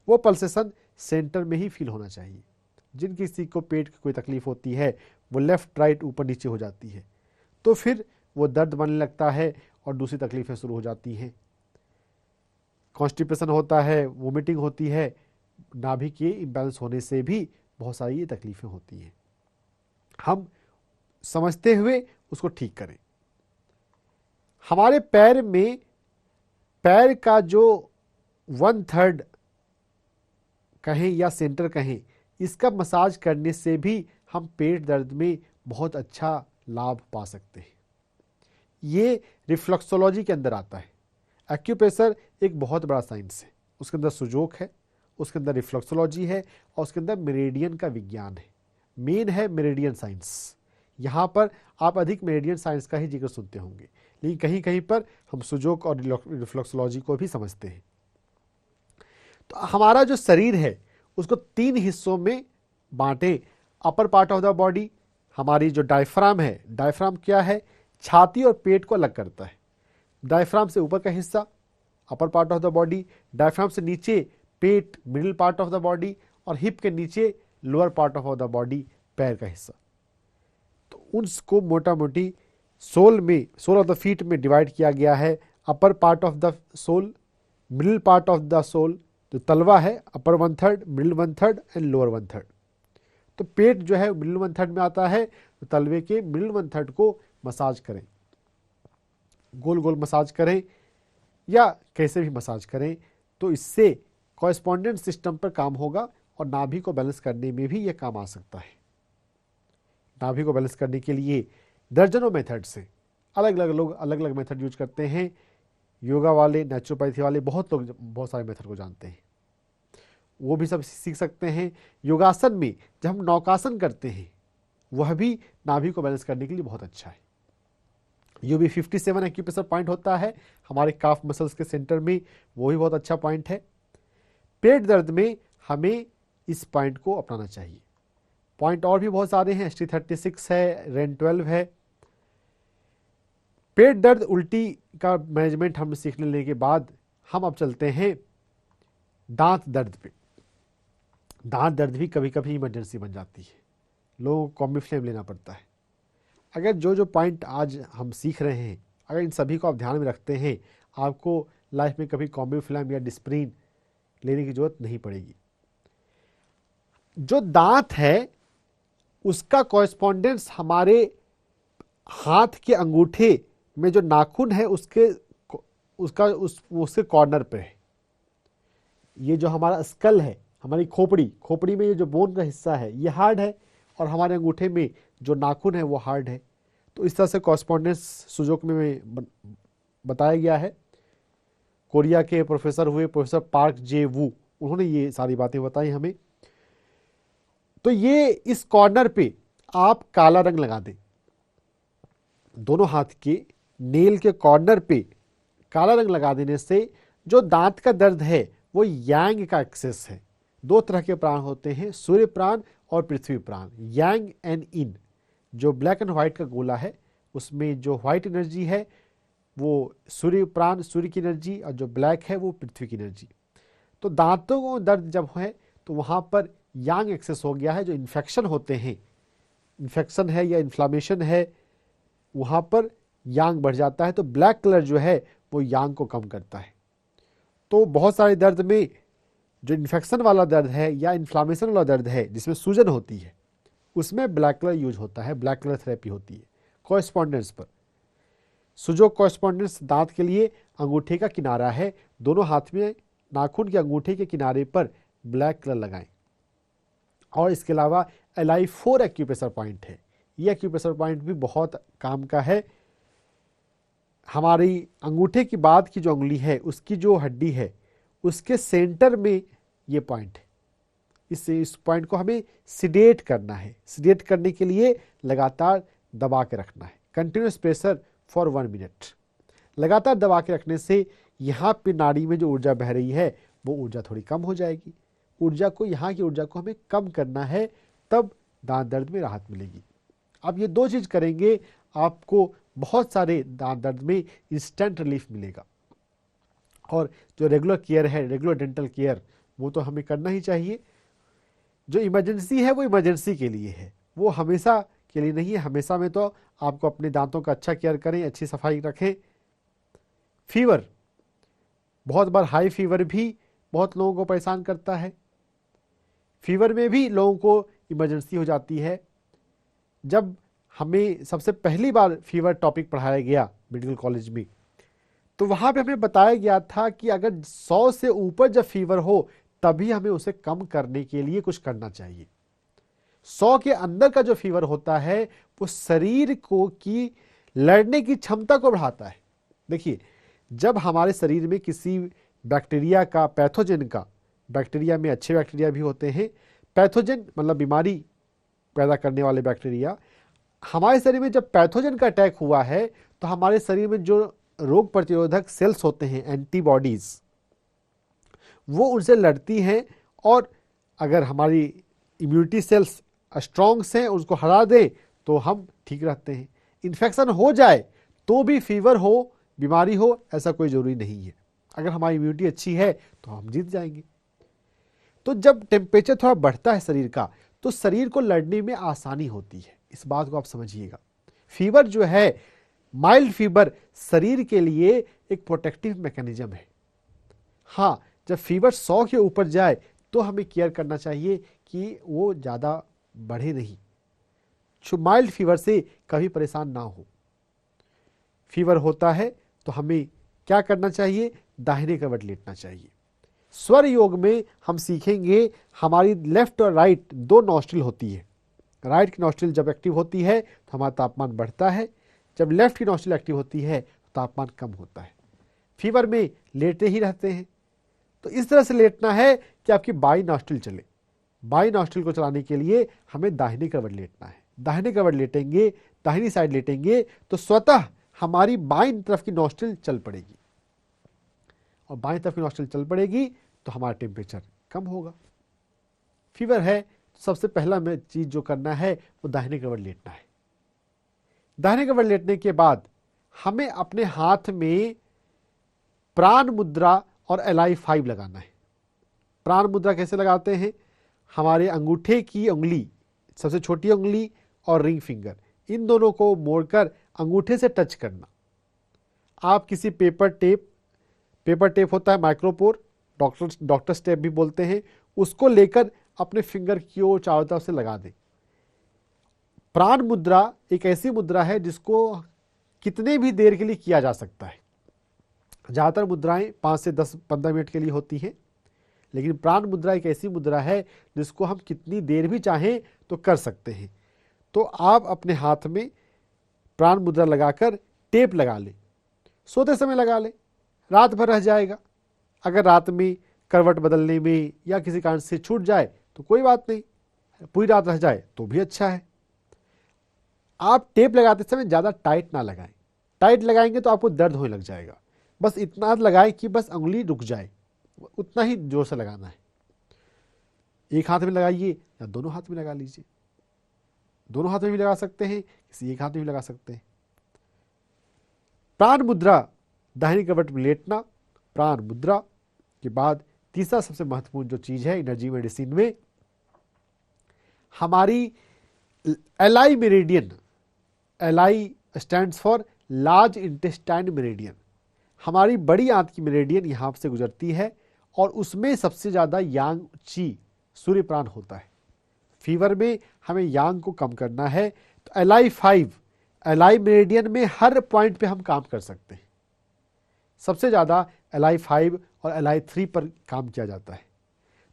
वो पल्सेशन सेंटर में ही फील होना चाहिए। जिन किसी को पेट की कोई तकलीफ होती है वो लेफ्ट राइट ऊपर नीचे हो जाती है तो फिर वो दर्द बनने लगता है और दूसरी तकलीफें शुरू हो जाती हैं। कॉन्स्टिपेशन होता है, वोमिटिंग होती है, नाभि के इम्बैलेंस होने से भी बहुत सारी ये तकलीफें होती हैं। हम समझते हुए उसको ठीक करें। हमारे पैर में पैर का जो 1/3 कहें या सेंटर कहें, इसका मसाज करने से भी हम पेट दर्द में बहुत अच्छा लाभ पा सकते हैं। ये रिफ्लेक्सोलॉजी के अंदर आता है। एक्यूप्रेशर एक बहुत बड़ा साइंस है, उसके अंदर सुजोक है, उसके अंदर रिफ्लेक्सोलॉजी है और उसके अंदर मेरिडियन का विज्ञान है। मेन है मेरिडियन साइंस। यहाँ पर आप अधिक मेरिडियन साइंस का ही जिक्र सुनते होंगे, लेकिन कहीं कहीं पर हम सुजोक और रिफ्लेक्सोलॉजी को भी समझते हैं। तो हमारा जो शरीर है उसको 3 हिस्सों में बांटे। अपर पार्ट ऑफ द बॉडी, हमारी जो डायफ्राम है, डायफ्राम क्या है, छाती और पेट को अलग करता है। डायफ्राम से ऊपर का हिस्सा upper part of the body, diaphragm से नीचे पेट middle part of the body, और हिप के नीचे lower part of the body पैर का हिस्सा। तो उनको मोटा मोटी सोल ऑफ द फीट में डिवाइड किया गया है। Upper part of the sole, middle part of the sole, जो तलवा है, अपर 1/3, मिडिल 1/3 एंड लोअर 1/3। तो पेट जो है मिडिल 1/3 में आता है, तो तलवे के मिडिल 1/3 को मसाज करें, गोल गोल मसाज करें या कैसे भी मसाज करें, तो इससे कॉरेस्पॉन्डेंट सिस्टम पर काम होगा और नाभि को बैलेंस करने में भी यह काम आ सकता है। नाभि को बैलेंस करने के लिए दर्जनों मेथड से अलग अलग लोग अलग अलग मेथड यूज करते हैं। योगा वाले, नेचुरोपैथी वाले, बहुत लोग बहुत सारे मेथड को जानते हैं, वो भी सब सीख सकते हैं। योगासन में जब हम नौकासन करते हैं वह भी नाभि को बैलेंस करने के लिए बहुत अच्छा है। ये भी 57 एक्यूप्रेशर पॉइंट होता है हमारे काफ मसल्स के सेंटर में, वो भी बहुत अच्छा पॉइंट है। पेट दर्द में हमें इस पॉइंट को अपनाना चाहिए। पॉइंट और भी बहुत सारे हैं, ST36 है, REN 12 है। पेट दर्द उल्टी का मैनेजमेंट हम सीख लेने के बाद हम अब चलते हैं दांत दर्द पे। दांत दर्द भी कभी कभी इमरजेंसी बन जाती है, लोगों को कॉम्बिफ्लेम लेना पड़ता है। अगर जो जो पॉइंट आज हम सीख रहे हैं, अगर इन सभी को आप ध्यान में रखते हैं, आपको लाइफ में कभी कॉम्बिफ्लेम या डिस्प्रिन लेने की जरूरत नहीं पड़ेगी। जो दांत है उसका कॉरेस्पॉन्डेंस हमारे हाथ के अंगूठे में जो नाखून है उसके कॉर्नर पे है। ये जो हमारा स्कल है, हमारी खोपड़ी में ये जो बोन का हिस्सा है ये हार्ड है और हमारे अंगूठे में जो नाखून है वो हार्ड है। तो इस तरह से कॉरेस्पॉन्डेंस सुजोक में बताया गया है। कोरिया के प्रोफेसर हुए प्रोफेसर पार्क जे वू, उन्होंने ये सारी बातें बताई हमें। तो ये इस कॉर्नर पे आप काला रंग लगा दें, दोनों हाथ के नेल के कॉर्नर पे काला रंग लगा देने से जो दांत का दर्द है वो यांग का एक्सेस है। 2 तरह के प्राण होते हैं, सूर्य प्राण और पृथ्वी प्राण, यांग एंड इन। जो ब्लैक एंड व्हाइट का गोला है उसमें जो व्हाइट एनर्जी है वो सूर्य प्राण, सूर्य की एनर्जी, और जो ब्लैक है वो पृथ्वी की एनर्जी। तो दांतों को दर्द जब है तो वहाँ पर यांग एक्सेस हो गया है। जो इन्फेक्शन होते हैं, इन्फेक्शन है या इन्फ्लामेशन है, वहाँ पर यांग बढ़ जाता है। तो ब्लैक कलर जो है वो यांग को कम करता है। तो बहुत सारे दर्द में जो इन्फेक्शन वाला दर्द है या इन्फ्लामेशन वाला दर्द है जिसमें सूजन होती है, उसमें ब्लैक कलर यूज होता है, ब्लैक कलर थेरेपी होती है कॉरेस्पॉन्डेंस पर। सुजो कॉरस्पॉन्डेंस दांत के लिए अंगूठे का किनारा है, दोनों हाथ में नाखून के अंगूठे के किनारे पर ब्लैक कलर लगाएं। और इसके अलावा LI4 एक्यूप्रेशर पॉइंट है, ये एक्यूप्रेशर पॉइंट भी बहुत काम का है। हमारी अंगूठे की बाद की जो उंगली है उसकी जो हड्डी है उसके सेंटर में ये पॉइंट है, इस पॉइंट को हमें सिडेट करना है। सिडेट करने के लिए लगातार दबा के रखना है, कंटिन्यूस प्रेशर फॉर 1 मिनट। लगातार दबा के रखने से यहाँ पे नाड़ी में जो ऊर्जा बह रही है वो ऊर्जा थोड़ी कम हो जाएगी। यहाँ की ऊर्जा को हमें कम करना है, तब दांत दर्द में राहत मिलेगी। आप ये 2 चीज़ करेंगे, आपको बहुत सारे दांत दर्द में इंस्टेंट रिलीफ मिलेगा। और जो रेगुलर केयर है, रेगुलर डेंटल केयर, वो तो हमें करना ही चाहिए। जो इमरजेंसी है वो इमरजेंसी के लिए है, वो हमेशा के लिए नहीं है। हमेशा में तो आपको अपने दांतों का अच्छा केयर करें, अच्छी सफाई रखें। फीवर, बहुत बार हाई फीवर भी बहुत लोगों को परेशान करता है। फीवर में भी लोगों को इमरजेंसी हो जाती है। जब हमें सबसे पहली बार फीवर टॉपिक पढ़ाया गया मेडिकल कॉलेज में, तो वहाँ पे हमें बताया गया था कि अगर 100 से ऊपर जब फीवर हो तभी हमें उसे कम करने के लिए कुछ करना चाहिए। 100 के अंदर का जो फीवर होता है वो शरीर को की लड़ने की क्षमता को बढ़ाता है। देखिए, जब हमारे शरीर में किसी बैक्टीरिया का, पैथोजन का, बैक्टीरिया में अच्छे बैक्टीरिया भी होते हैं, पैथोजन मतलब बीमारी पैदा करने वाले बैक्टीरिया, हमारे शरीर में जब पैथोजन का अटैक हुआ है तो हमारे शरीर में जो रोग प्रतिरोधक सेल्स होते हैं, एंटीबॉडीज, वो उनसे लड़ती हैं। और अगर हमारी इम्यूनिटी सेल्स स्ट्रॉन्ग हैं, उसको हरा दें तो हम ठीक रहते हैं। इन्फेक्शन हो जाए तो भी फीवर हो, बीमारी हो, ऐसा कोई ज़रूरी नहीं है। अगर हमारी इम्यूनिटी अच्छी है तो हम जीत जाएंगे। तो जब टेम्परेचर थोड़ा बढ़ता है शरीर का, तो शरीर को लड़ने में आसानी होती है। इस बात को आप समझिएगा। फीवर जो है, माइल्ड फीवर, शरीर के लिए एक प्रोटेक्टिव मैकेनिज्म है। हाँ, जब फीवर 100 के ऊपर जाए तो हमें केयर करना चाहिए कि वो ज़्यादा बढ़े नहीं। माइल्ड फीवर से कभी परेशान ना हो। फीवर होता है तो हमें क्या करना चाहिए? दाहिने करवट लेटना चाहिए। स्वर योग में हम सीखेंगे, हमारी लेफ्ट और राइट 2 नॉस्ट्रिल होती है। राइट की नॉस्ट्रिल जब एक्टिव होती है तो हमारा तापमान बढ़ता है, जब लेफ्ट की नॉस्ट्रिल एक्टिव होती है तो तापमान कम होता है। फीवर में लेटे ही रहते हैं, तो इस तरह से लेटना है कि आपकी बाई नॉस्ट्रिल चले। बाई नॉस्ट्रिल को चलाने के लिए हमें दाहिने करवट लेटना है। दाहिने करवट लेटेंगे, दाहिनी साइड लेटेंगे तो स्वतः हमारी बाईं तरफ की नॉस्ट्रिल चल पड़ेगी, और बाईं तरफ की नॉस्ट्रिल चल पड़ेगी तो हमारा टेम्परेचर कम होगा। फीवर है तो सबसे पहला में चीज जो करना है वो दाहिने करवट लेटना है। दाहिने करवट लेटने के बाद हमें अपने हाथ में प्राण मुद्रा और LI5 लगाना है। प्राण मुद्रा कैसे लगाते हैं? हमारे अंगूठे की उंगली, सबसे छोटी उंगली और रिंग फिंगर, इन दोनों को मोड़कर अंगूठे से टच करना। आप किसी पेपर टेप होता है माइक्रोपोर, डॉक्टर्स टेप भी बोलते हैं, उसको लेकर अपने फिंगर की ओर चारों तरफ से लगा दें। प्राण मुद्रा एक ऐसी मुद्रा है जिसको कितने भी देर के लिए किया जा सकता है। ज़्यादातर मुद्राएं 5 से 10-15 मिनट के लिए होती हैं, लेकिन प्राण मुद्रा एक ऐसी मुद्रा है जिसको हम कितनी देर भी चाहें तो कर सकते हैं। तो आप अपने हाथ में प्राण मुद्रा लगाकर टेप लगा लें, सोते समय लगा लें, रात भर रह जाएगा। अगर रात में करवट बदलने में या किसी कारण से छूट जाए तो कोई बात नहीं, पूरी रात रह जाए तो भी अच्छा है। आप टेप लगाते समय ज़्यादा टाइट ना लगाएं। टाइट लगाएंगे तो आपको दर्द होने लग जाएगा। बस इतना लगाएं कि बस उंगली रुक जाए, उतना ही जोर से लगाना है। एक हाथ में लगाइए या दोनों हाथ में लगा लीजिए। दोनों हाथ में भी लगा सकते हैं, किसी एक हाथ में भी लगा सकते हैं। प्राण मुद्रा, दाहिनी करवट में लेटना, प्राण मुद्रा के बाद तीसरा सबसे महत्वपूर्ण जो चीज है एनर्जी मेडिसिन में, हमारी LI meridian. LI stands for large intestine meridian. हमारी बड़ी आंत की मेरिडियन यहाँ से गुजरती है और उसमें सबसे ज़्यादा यांग ची, सूर्य प्राण होता है। फीवर में हमें यांग को कम करना है तो LI5 एलाई मेरिडियन में हर पॉइंट पे हम काम कर सकते हैं। सबसे ज़्यादा LI5 और LI3 पर काम किया जाता है।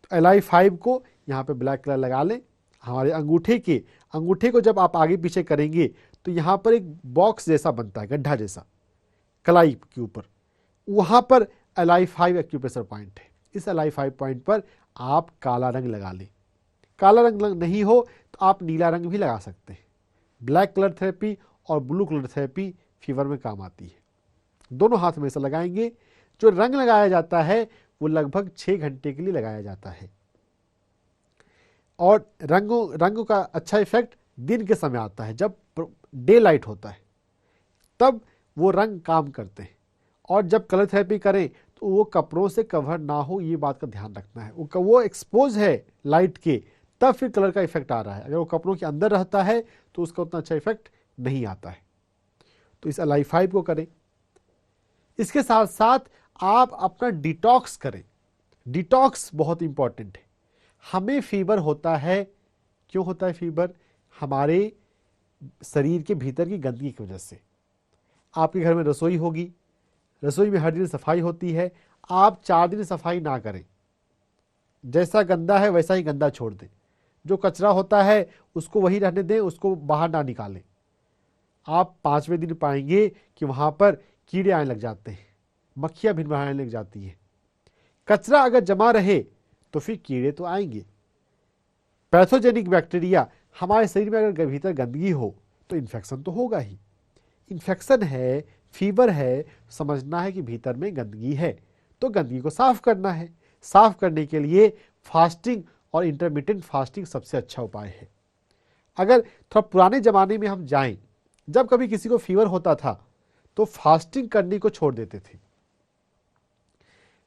तो LI5 को यहाँ पे ब्लैक कलर लगा लें। हमारे अंगूठे को जब आप आगे पीछे करेंगे तो यहाँ पर एक बॉक्स जैसा बनता है, गड्ढा जैसा कलाई के ऊपर, वहाँ पर LI5 एक्यूप्रेशर पॉइंट है। इस LI5 पॉइंट पर आप काला रंग लगा लें। काला रंग नहीं हो तो आप नीला रंग भी लगा सकते हैं। ब्लैक कलर थेरेपी और ब्लू कलर थेरेपी फीवर में काम आती है। दोनों हाथ में से लगाएंगे। जो रंग लगाया जाता है वो लगभग 6 घंटे के लिए लगाया जाता है और रंगों का अच्छा इफेक्ट दिन के समय आता है, जब डे लाइट होता है तब वो रंग काम करते हैं। और जब कलर थेरेपी करें तो वो कपड़ों से कवर ना हो, ये बात का ध्यान रखना है। वो एक्सपोज है लाइट के, तब फिर कलर का इफेक्ट आ रहा है। अगर वो कपड़ों के अंदर रहता है तो उसका उतना अच्छा इफेक्ट नहीं आता है। तो इस LI5 को करें। इसके साथ साथ आप अपना डिटॉक्स करें। डिटॉक्स बहुत इंपॉर्टेंट है। हमें फीवर होता है, क्यों होता है फीवर? हमारे शरीर के भीतर की गंदगी की वजह से। आपके घर में रसोई होगी, रसोई में हर दिन सफाई होती है, आप 4 दिन सफाई ना करें, जैसा गंदा है वैसा ही गंदा छोड़ दें। जो कचरा होता है उसको वही रहने दें, उसको बाहर ना निकालें। आप 5वें दिन पाएंगे कि वहाँ पर कीड़े आने लग जाते हैं, मक्खियाँ भिनभिनाने लग जाती हैं। कचरा अगर जमा रहे तो फिर कीड़े तो आएंगे। पैथोजेनिक बैक्टीरिया, हमारे शरीर में अगर भीतर गंदगी हो तो इन्फेक्शन तो होगा ही। इन्फेक्शन है, फीवर है, समझना है कि भीतर में गंदगी है, तो गंदगी को साफ करना है। साफ करने के लिए फास्टिंग और इंटरमिटेंट फास्टिंग सबसे अच्छा उपाय है। अगर थोड़ा पुराने ज़माने में हम जाएं, जब कभी किसी को फीवर होता था तो फास्टिंग करने को छोड़ देते थे।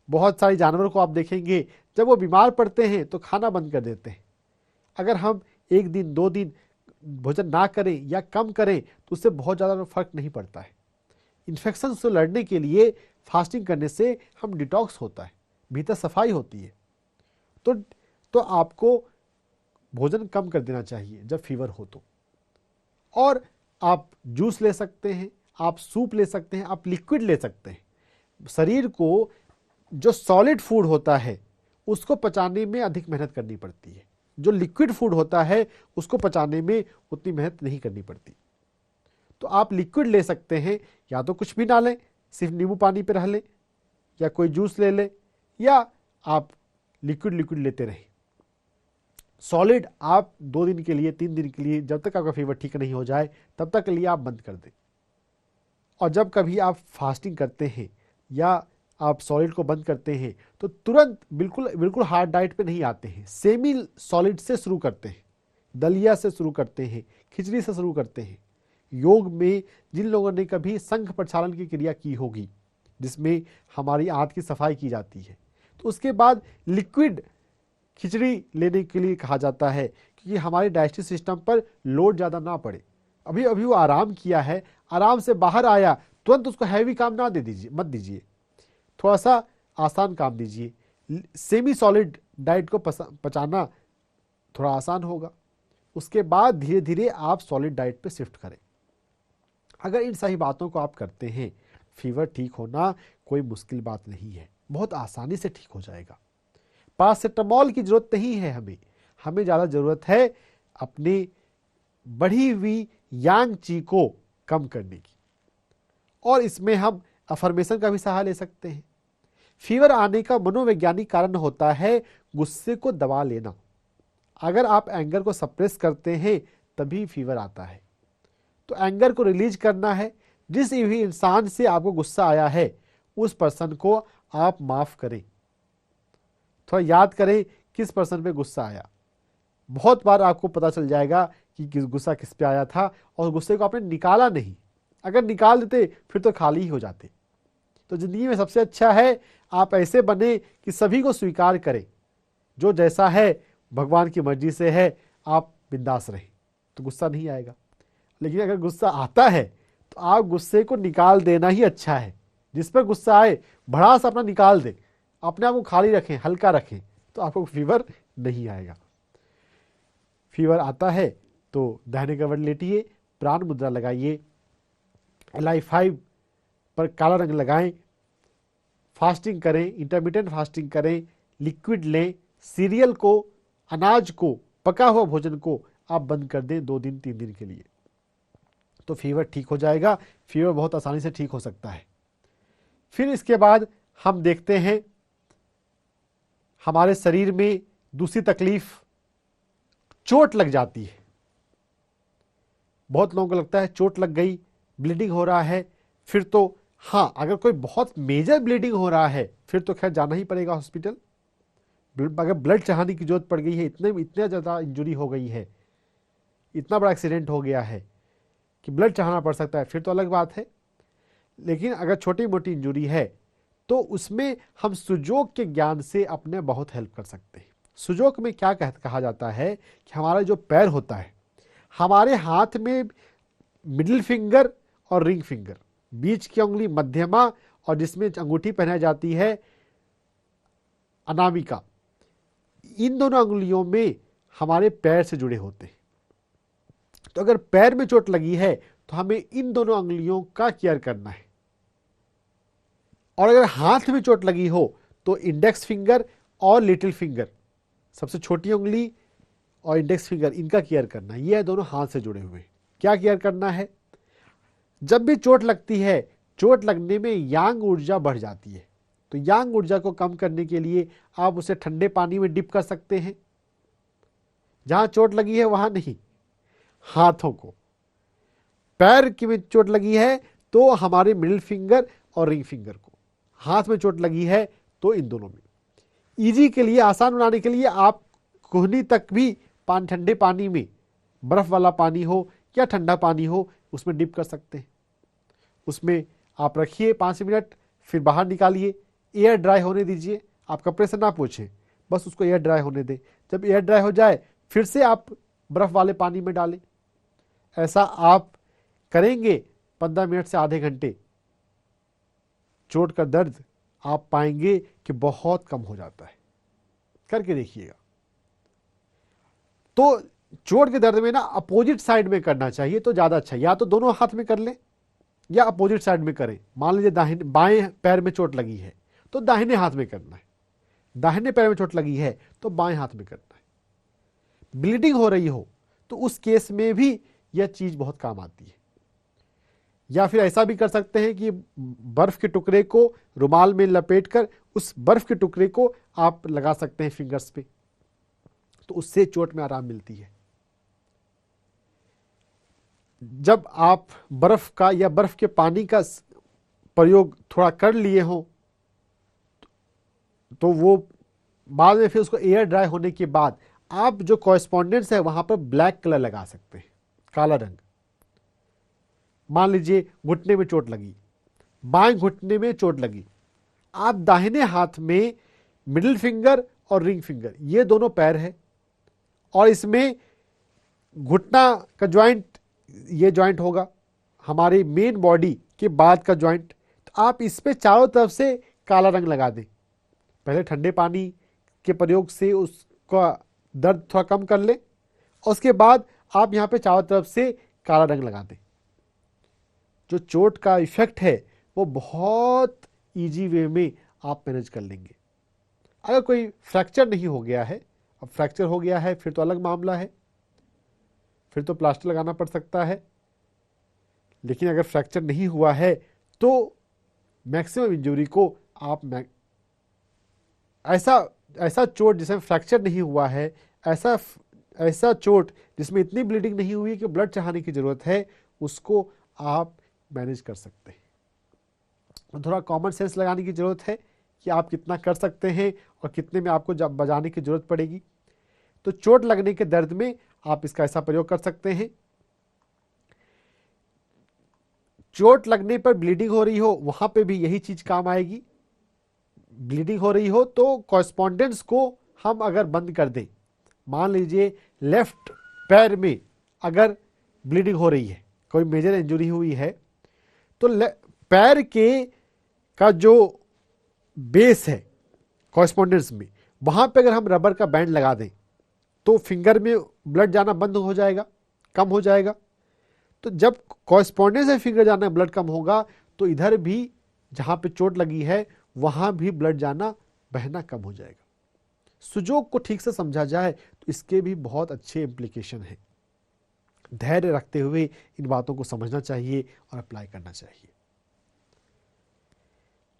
बहुत सारे जानवरों को आप देखेंगे जब वो बीमार पड़ते हैं तो खाना बंद कर देते हैं। अगर हम 1 दिन 2 दिन भोजन ना करें या कम करें तो उससे बहुत ज़्यादा फर्क नहीं पड़ता है। इन्फेक्शन से लड़ने के लिए फास्टिंग करने से हम डिटॉक्स होता है, भीतर सफाई होती है। तो आपको भोजन कम कर देना चाहिए जब फीवर हो तो। और आप जूस ले सकते हैं, आप सूप ले सकते हैं, आप लिक्विड ले सकते हैं। शरीर को जो सॉलिड फूड होता है उसको पचाने में अधिक मेहनत करनी पड़ती है, जो लिक्विड फूड होता है उसको पचाने में उतनी मेहनत नहीं करनी पड़ती। तो आप लिक्विड ले सकते हैं, या तो कुछ भी ना लें, सिर्फ नींबू पानी पे रह लें, या कोई जूस ले लें, या आप लिक्विड लेते रहें। सॉलिड आप 2 दिन के लिए 3 दिन के लिए, जब तक आपका फीवर ठीक नहीं हो जाए तब तक के लिए आप बंद कर दें। और जब कभी आप फास्टिंग करते हैं या आप सॉलिड को बंद करते हैं तो तुरंत बिल्कुल हार्ड डाइट पे नहीं आते हैं। सेमी सॉलिड से शुरू करते हैं, दलिया से शुरू करते हैं, खिचड़ी से शुरू करते हैं। योग में जिन लोगों ने कभी शंख प्रक्षालन की क्रिया की होगी, जिसमें हमारी आंत की सफाई की जाती है, तो उसके बाद लिक्विड खिचड़ी लेने के लिए कहा जाता है, क्योंकि हमारे डाइजेस्टिव सिस्टम पर लोड ज़्यादा ना पड़े। अभी वो आराम किया है, आराम से बाहर आया, तुरंत उसको हैवी काम ना मत दीजिए, थोड़ा सा आसान काम दीजिए। सेमी सॉलिड डाइट को पचाना थोड़ा आसान होगा। उसके बाद धीरे धीरे आप सॉलिड डाइट पे शिफ्ट करें। अगर इन सही बातों को आप करते हैं, फीवर ठीक होना कोई मुश्किल बात नहीं है, बहुत आसानी से ठीक हो जाएगा। पैरासिटामॉल की जरूरत नहीं है हमें ज़्यादा ज़रूरत है अपनी बढ़ी हुई यांग ची को कम करने की। और इसमें हम अफर्मेशन का भी सहारा ले सकते हैं। फीवर आने का मनोवैज्ञानिक कारण होता है गुस्से को दबा लेना। अगर आप एंगर को सप्रेस करते हैं तभी फीवर आता है। तो एंगर को रिलीज करना है। जिस भी इंसान से आपको गुस्सा आया है उस पर्सन को आप माफ करें। थोड़ा याद करें किस पर्सन पे गुस्सा आया। बहुत बार आपको पता चल जाएगा कि गुस्सा किस पे आया था और गुस्से को आपने निकाला नहीं। अगर निकाल देते फिर तो खाली ही हो जाते। तो जिंदगी में सबसे अच्छा है आप ऐसे बने कि सभी को स्वीकार करें। जो जैसा है भगवान की मर्जी से है, आप बिंदास रहें तो गुस्सा नहीं आएगा। लेकिन अगर गुस्सा आता है तो आप गुस्से को निकाल देना ही अच्छा है। जिस पर गुस्सा आए भड़ास अपना निकाल दे, अपने आप को खाली रखें, हल्का रखें, तो आपको फीवर नहीं आएगा। फीवर आता है तो दाहिने कवर लेटिए, प्राण मुद्रा लगाइए LI5 पर काला रंग लगाएं, फास्टिंग करें, इंटरमिटेंट फास्टिंग करें, लिक्विड लें, सीरियल को, अनाज को, पका हुआ भोजन को आप बंद कर दें 2 दिन 3 दिन के लिए, तो फीवर ठीक हो जाएगा। फीवर बहुत आसानी से ठीक हो सकता है। फिर इसके बाद हम देखते हैं हमारे शरीर में दूसरी तकलीफ, चोट लग जाती है। बहुत लोगों को लगता है चोट लग गई, ब्लीडिंग हो रहा है, फिर तो हाँ, अगर कोई बहुत मेजर ब्लीडिंग हो रहा है फिर तो खैर जाना ही पड़ेगा हॉस्पिटल। अगर ब्लड चढ़ाने की जरूरत पड़ गई है, इतना ज़्यादा इंजरी हो गई है, इतना बड़ा एक्सीडेंट हो गया है कि ब्लड चढ़ाना पड़ सकता है, फिर तो अलग बात है। लेकिन अगर छोटी मोटी इंजरी है तो उसमें हम सुजोग के ज्ञान से अपने बहुत हेल्प कर सकते हैं। सुजोग में क्या कहा जाता है कि हमारा जो पैर होता है, हमारे हाथ में मिडिल फिंगर और रिंग फिंगर, बीच की उंगली मध्यमा और जिसमें अंगूठी पहनाई जाती है अनामिका, इन दोनों अंगुलियों में हमारे पैर से जुड़े होते हैं। तो अगर पैर में चोट लगी है तो हमें इन दोनों अंगुलियों का केयर करना है, और अगर हाथ में चोट लगी हो तो इंडेक्स फिंगर और लिटिल फिंगर, सबसे छोटी उंगली और इंडेक्स फिंगर, इनका केयर करना है। ये दोनों हाथ से जुड़े हुए हैं। क्या केयर करना है? जब भी चोट लगती है, चोट लगने में यांग ऊर्जा बढ़ जाती है, तो यांग ऊर्जा को कम करने के लिए आप उसे ठंडे पानी में डिप कर सकते हैं। जहां चोट लगी है वहां नहीं, हाथों को। पैर की में चोट लगी है तो हमारे मिडिल फिंगर और रिंग फिंगर को, हाथ में चोट लगी है तो इन दोनों में। इजी के लिए, आसान बनाने के लिए आप कोहनी तक भी ठंडे पानी में, बर्फ वाला पानी हो या ठंडा पानी हो, उसमें डिप कर सकते हैं। उसमें आप रखिए 5 मिनट, फिर बाहर निकालिए, एयर ड्राई होने दीजिए। आप कपड़े से ना पोंछें, बस उसको एयर ड्राई होने दें। जब एयर ड्राई हो जाए फिर से आप बर्फ वाले पानी में डालें। ऐसा आप करेंगे 15 मिनट से आधे घंटे, चोट का दर्द आप पाएंगे कि बहुत कम हो जाता है। करके देखिएगा। तो चोट के दर्द में ना अपोजिट साइड में करना चाहिए तो ज्यादा अच्छा, या तो दोनों हाथ में कर लें या अपोजिट साइड में करें। मान लीजिए बाएं पैर में चोट लगी है तो दाहिने हाथ में करना है, दाहिने पैर में चोट लगी है तो बाएं हाथ में करना है। ब्लीडिंग हो रही हो तो उस केस में भी यह चीज बहुत काम आती है। या फिर ऐसा भी कर सकते हैं कि बर्फ के टुकड़े को रुमाल में लपेटकर उस बर्फ के टुकड़े को आप लगा सकते हैं फिंगर्स पे, तो उससे चोट में आराम मिलती है। जब आप बर्फ का या बर्फ के पानी का प्रयोग थोड़ा कर लिए हो तो वो बाद में फिर उसको एयर ड्राई होने के बाद आप जो कॉरेस्पॉन्डेंस है वहां पर ब्लैक कलर लगा सकते हैं, काला रंग। मान लीजिए घुटने में चोट लगी, बाएं घुटने में चोट लगी, आप दाहिने हाथ में मिडिल फिंगर और रिंग फिंगर, ये दोनों पैर है और इसमें घुटना का ज्वाइंट, ये ज्वाइंट होगा हमारी मेन बॉडी के बाद का ज्वाइंट। तो आप इस पे चारों तरफ से काला रंग लगा दें। पहले ठंडे पानी के प्रयोग से उसका दर्द थोड़ा कम कर लें और उसके बाद आप यहाँ पे चारों तरफ से काला रंग लगा दें। जो चोट का इफेक्ट है वो बहुत इजी वे में आप मैनेज कर लेंगे। अगर कोई फ्रैक्चर नहीं हो गया है, अब फ्रैक्चर हो गया है फिर तो अलग मामला है, फिर तो प्लास्टर लगाना पड़ सकता है। लेकिन अगर फ्रैक्चर नहीं हुआ है तो मैक्सिमम इंजरी को आप ऐसा चोट जिसमें फ्रैक्चर नहीं हुआ है, ऐसा चोट जिसमें इतनी ब्लीडिंग नहीं हुई कि ब्लड चढ़ाने की जरूरत है, उसको आप मैनेज कर सकते हैं। थोड़ा कॉमन सेंस लगाने की जरूरत है कि आप कितना कर सकते हैं और कितने में आपको जब बजाने की जरूरत पड़ेगी। तो चोट लगने के दर्द में आप इसका ऐसा प्रयोग कर सकते हैं। चोट लगने पर ब्लीडिंग हो रही हो वहां पे भी यही चीज काम आएगी। ब्लीडिंग हो रही हो तो कॉरेस्पॉन्डेंस को हम अगर बंद कर दें, मान लीजिए लेफ्ट पैर में अगर ब्लीडिंग हो रही है, कोई मेजर इंजरी हुई है, तो पैर के का जो बेस है कॉरेस्पॉन्डेंस में, वहां पे अगर हम रबर का बैंड लगा दें तो फिंगर में ब्लड जाना बंद हो जाएगा, कम हो जाएगा। तो जब कॉरेस्पॉन्डेंस है फिंगर जाना, ब्लड कम होगा, तो इधर भी जहां पे चोट लगी है वहां भी ब्लड जाना, बहना कम हो जाएगा। सुजोग को ठीक से समझा जाए तो इसके भी बहुत अच्छे इम्प्लीकेशन हैं। धैर्य रखते हुए इन बातों को समझना चाहिए और अप्लाई करना चाहिए।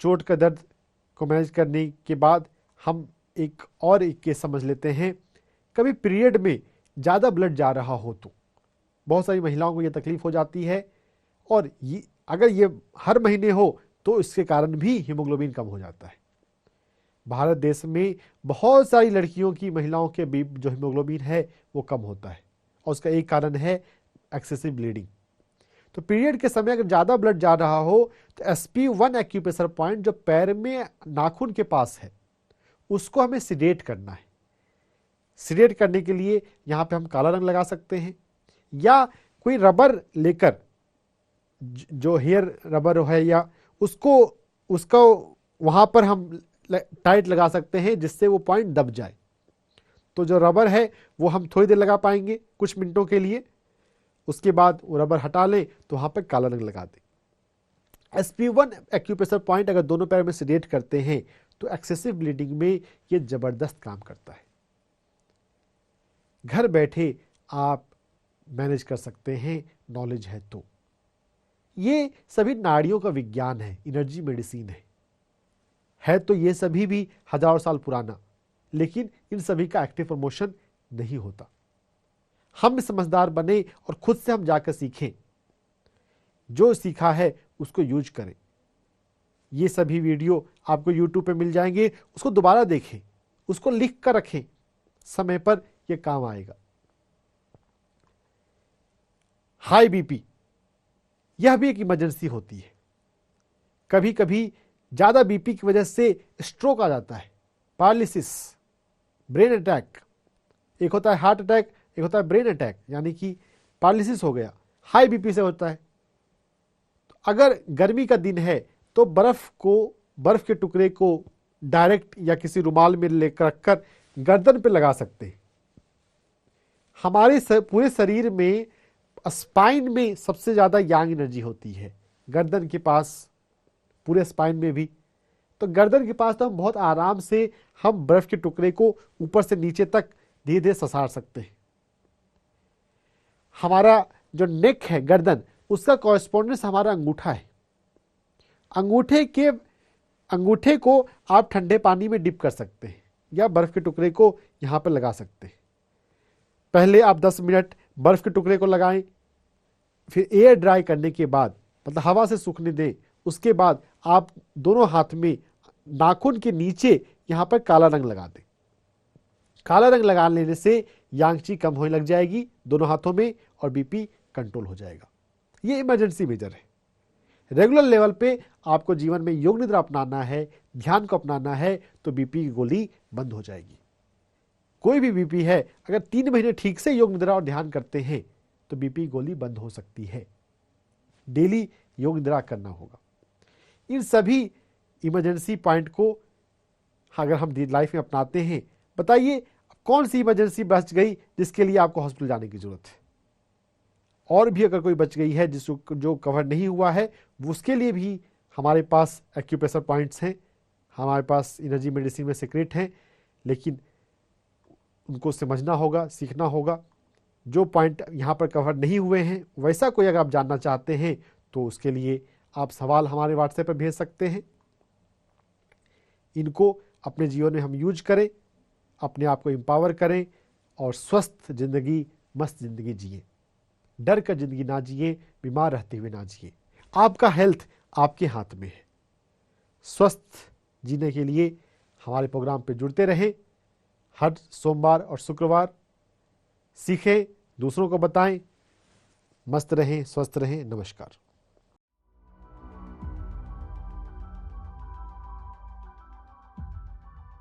चोट का दर्द को मैनेज करने के बाद हम एक केस समझ लेते हैं। कभी पीरियड में ज़्यादा ब्लड जा रहा हो तो बहुत सारी महिलाओं को यह तकलीफ हो जाती है, और अगर ये हर महीने हो तो इसके कारण भी हीमोग्लोबिन कम हो जाता है। भारत देश में बहुत सारी लड़कियों की, महिलाओं के जो हीमोग्लोबिन है वो कम होता है, और उसका एक कारण है एक्सेसिव ब्लीडिंग। तो पीरियड के समय अगर ज़्यादा ब्लड जा रहा हो तो SP1 एक्यूप्रेशर पॉइंट जो पैर में नाखून के पास है उसको हमें सिडेट करना है। सिडेट करने के लिए यहाँ पे हम काला रंग लगा सकते हैं, या कोई रबर लेकर, जो हेयर रबर है, या उसको वहाँ पर हम टाइट लगा सकते हैं जिससे वो पॉइंट दब जाए। तो जो रबर है वो हम थोड़ी देर लगा पाएंगे, कुछ मिनटों के लिए, उसके बाद वो रबर हटा लें तो वहाँ पर काला रंग लगा दें। SP1 एक्यूप्रेशर पॉइंट अगर दोनों पैर में सिडेट करते हैं तो एक्सेसिव ब्लीडिंग में ये जबरदस्त काम करता है। घर बैठे आप मैनेज कर सकते हैं, नॉलेज है तो। ये सभी नाड़ियों का विज्ञान है, एनर्जी मेडिसिन है तो ये सभी भी हजारों साल पुराना, लेकिन इन सभी का एक्टिव प्रमोशन नहीं होता। हम समझदार बने और खुद से हम जाकर सीखें, जो सीखा है उसको यूज करें। ये सभी वीडियो आपको YouTube पे मिल जाएंगे, उसको दोबारा देखें, उसको लिख कर रखें, समय पर यह काम आएगा। हाई BP यह भी एक इमरजेंसी होती है। कभी कभी ज़्यादा BP की वजह से स्ट्रोक आ जाता है, पैरालिसिस, ब्रेन अटैक। एक होता है हार्ट अटैक, एक होता है ब्रेन अटैक, यानी कि पैरालिसिस हो गया, हाई BP से होता है। तो अगर गर्मी का दिन है तो बर्फ के टुकड़े को डायरेक्ट या किसी रुमाल में लेकर रखकर गर्दन पे लगा सकते हैं। हमारे पूरे शरीर में स्पाइन में सबसे ज़्यादा यांग एनर्जी होती है, गर्दन के पास, पूरे स्पाइन में भी। तो गर्दन के पास तो हम बहुत आराम से हम बर्फ के टुकड़े को ऊपर से नीचे तक धीरे धीरे ससार सकते हैं। हमारा जो नेक है, गर्दन, उसका कॉरेस्पॉन्डेंस हमारा अंगूठा है। अंगूठे को आप ठंडे पानी में डिप कर सकते हैं या बर्फ के टुकड़े को यहां पर लगा सकते हैं। पहले आप 10 मिनट बर्फ के टुकड़े को लगाएं, फिर एयर ड्राई करने के बाद, मतलब हवा से सूखने दें, उसके बाद आप दोनों हाथ में नाखून के नीचे यहां पर काला रंग लगा दें। काला रंग लगा लेने से यांगची कम होने लग जाएगी दोनों हाथों में और BP कंट्रोल हो जाएगा। ये इमरजेंसी मेजर है। रेगुलर लेवल पे आपको जीवन में योग निद्रा अपनाना है, ध्यान को अपनाना है, तो BP की गोली बंद हो जाएगी। कोई भी BP है, अगर 3 महीने ठीक से योग निद्रा और ध्यान करते हैं तो BP की गोली बंद हो सकती है। डेली योग निद्रा करना होगा। इन सभी इमरजेंसी पॉइंट को अगर हम लाइफ में अपनाते हैं, बताइए कौन सी इमरजेंसी बच गई जिसके लिए आपको हॉस्पिटल जाने की जरूरत है। और भी अगर कोई बच गई है जो कवर नहीं हुआ है, उसके लिए भी हमारे पास एक्यूप्रेशर पॉइंट्स हैं, हमारे पास एनर्जी मेडिसिन में सीक्रेट हैं, लेकिन उनको समझना होगा, सीखना होगा। जो पॉइंट यहाँ पर कवर नहीं हुए हैं, वैसा कोई अगर आप जानना चाहते हैं तो उसके लिए आप सवाल हमारे व्हाट्सएप पर भेज सकते हैं। इनको अपने जीवन में हम यूज करें, अपने आप को एम्पावर करें और स्वस्थ जिंदगी, मस्त जिंदगी जिए। डर कर जिंदगी ना जिए, बीमार रहते हुए ना जिए। आपका हेल्थ आपके हाथ में है। स्वस्थ जीने के लिए हमारे प्रोग्राम पे जुड़ते रहें। हर सोमवार और शुक्रवार सीखें, दूसरों को बताएं। मस्त रहें, स्वस्थ रहें। नमस्कार।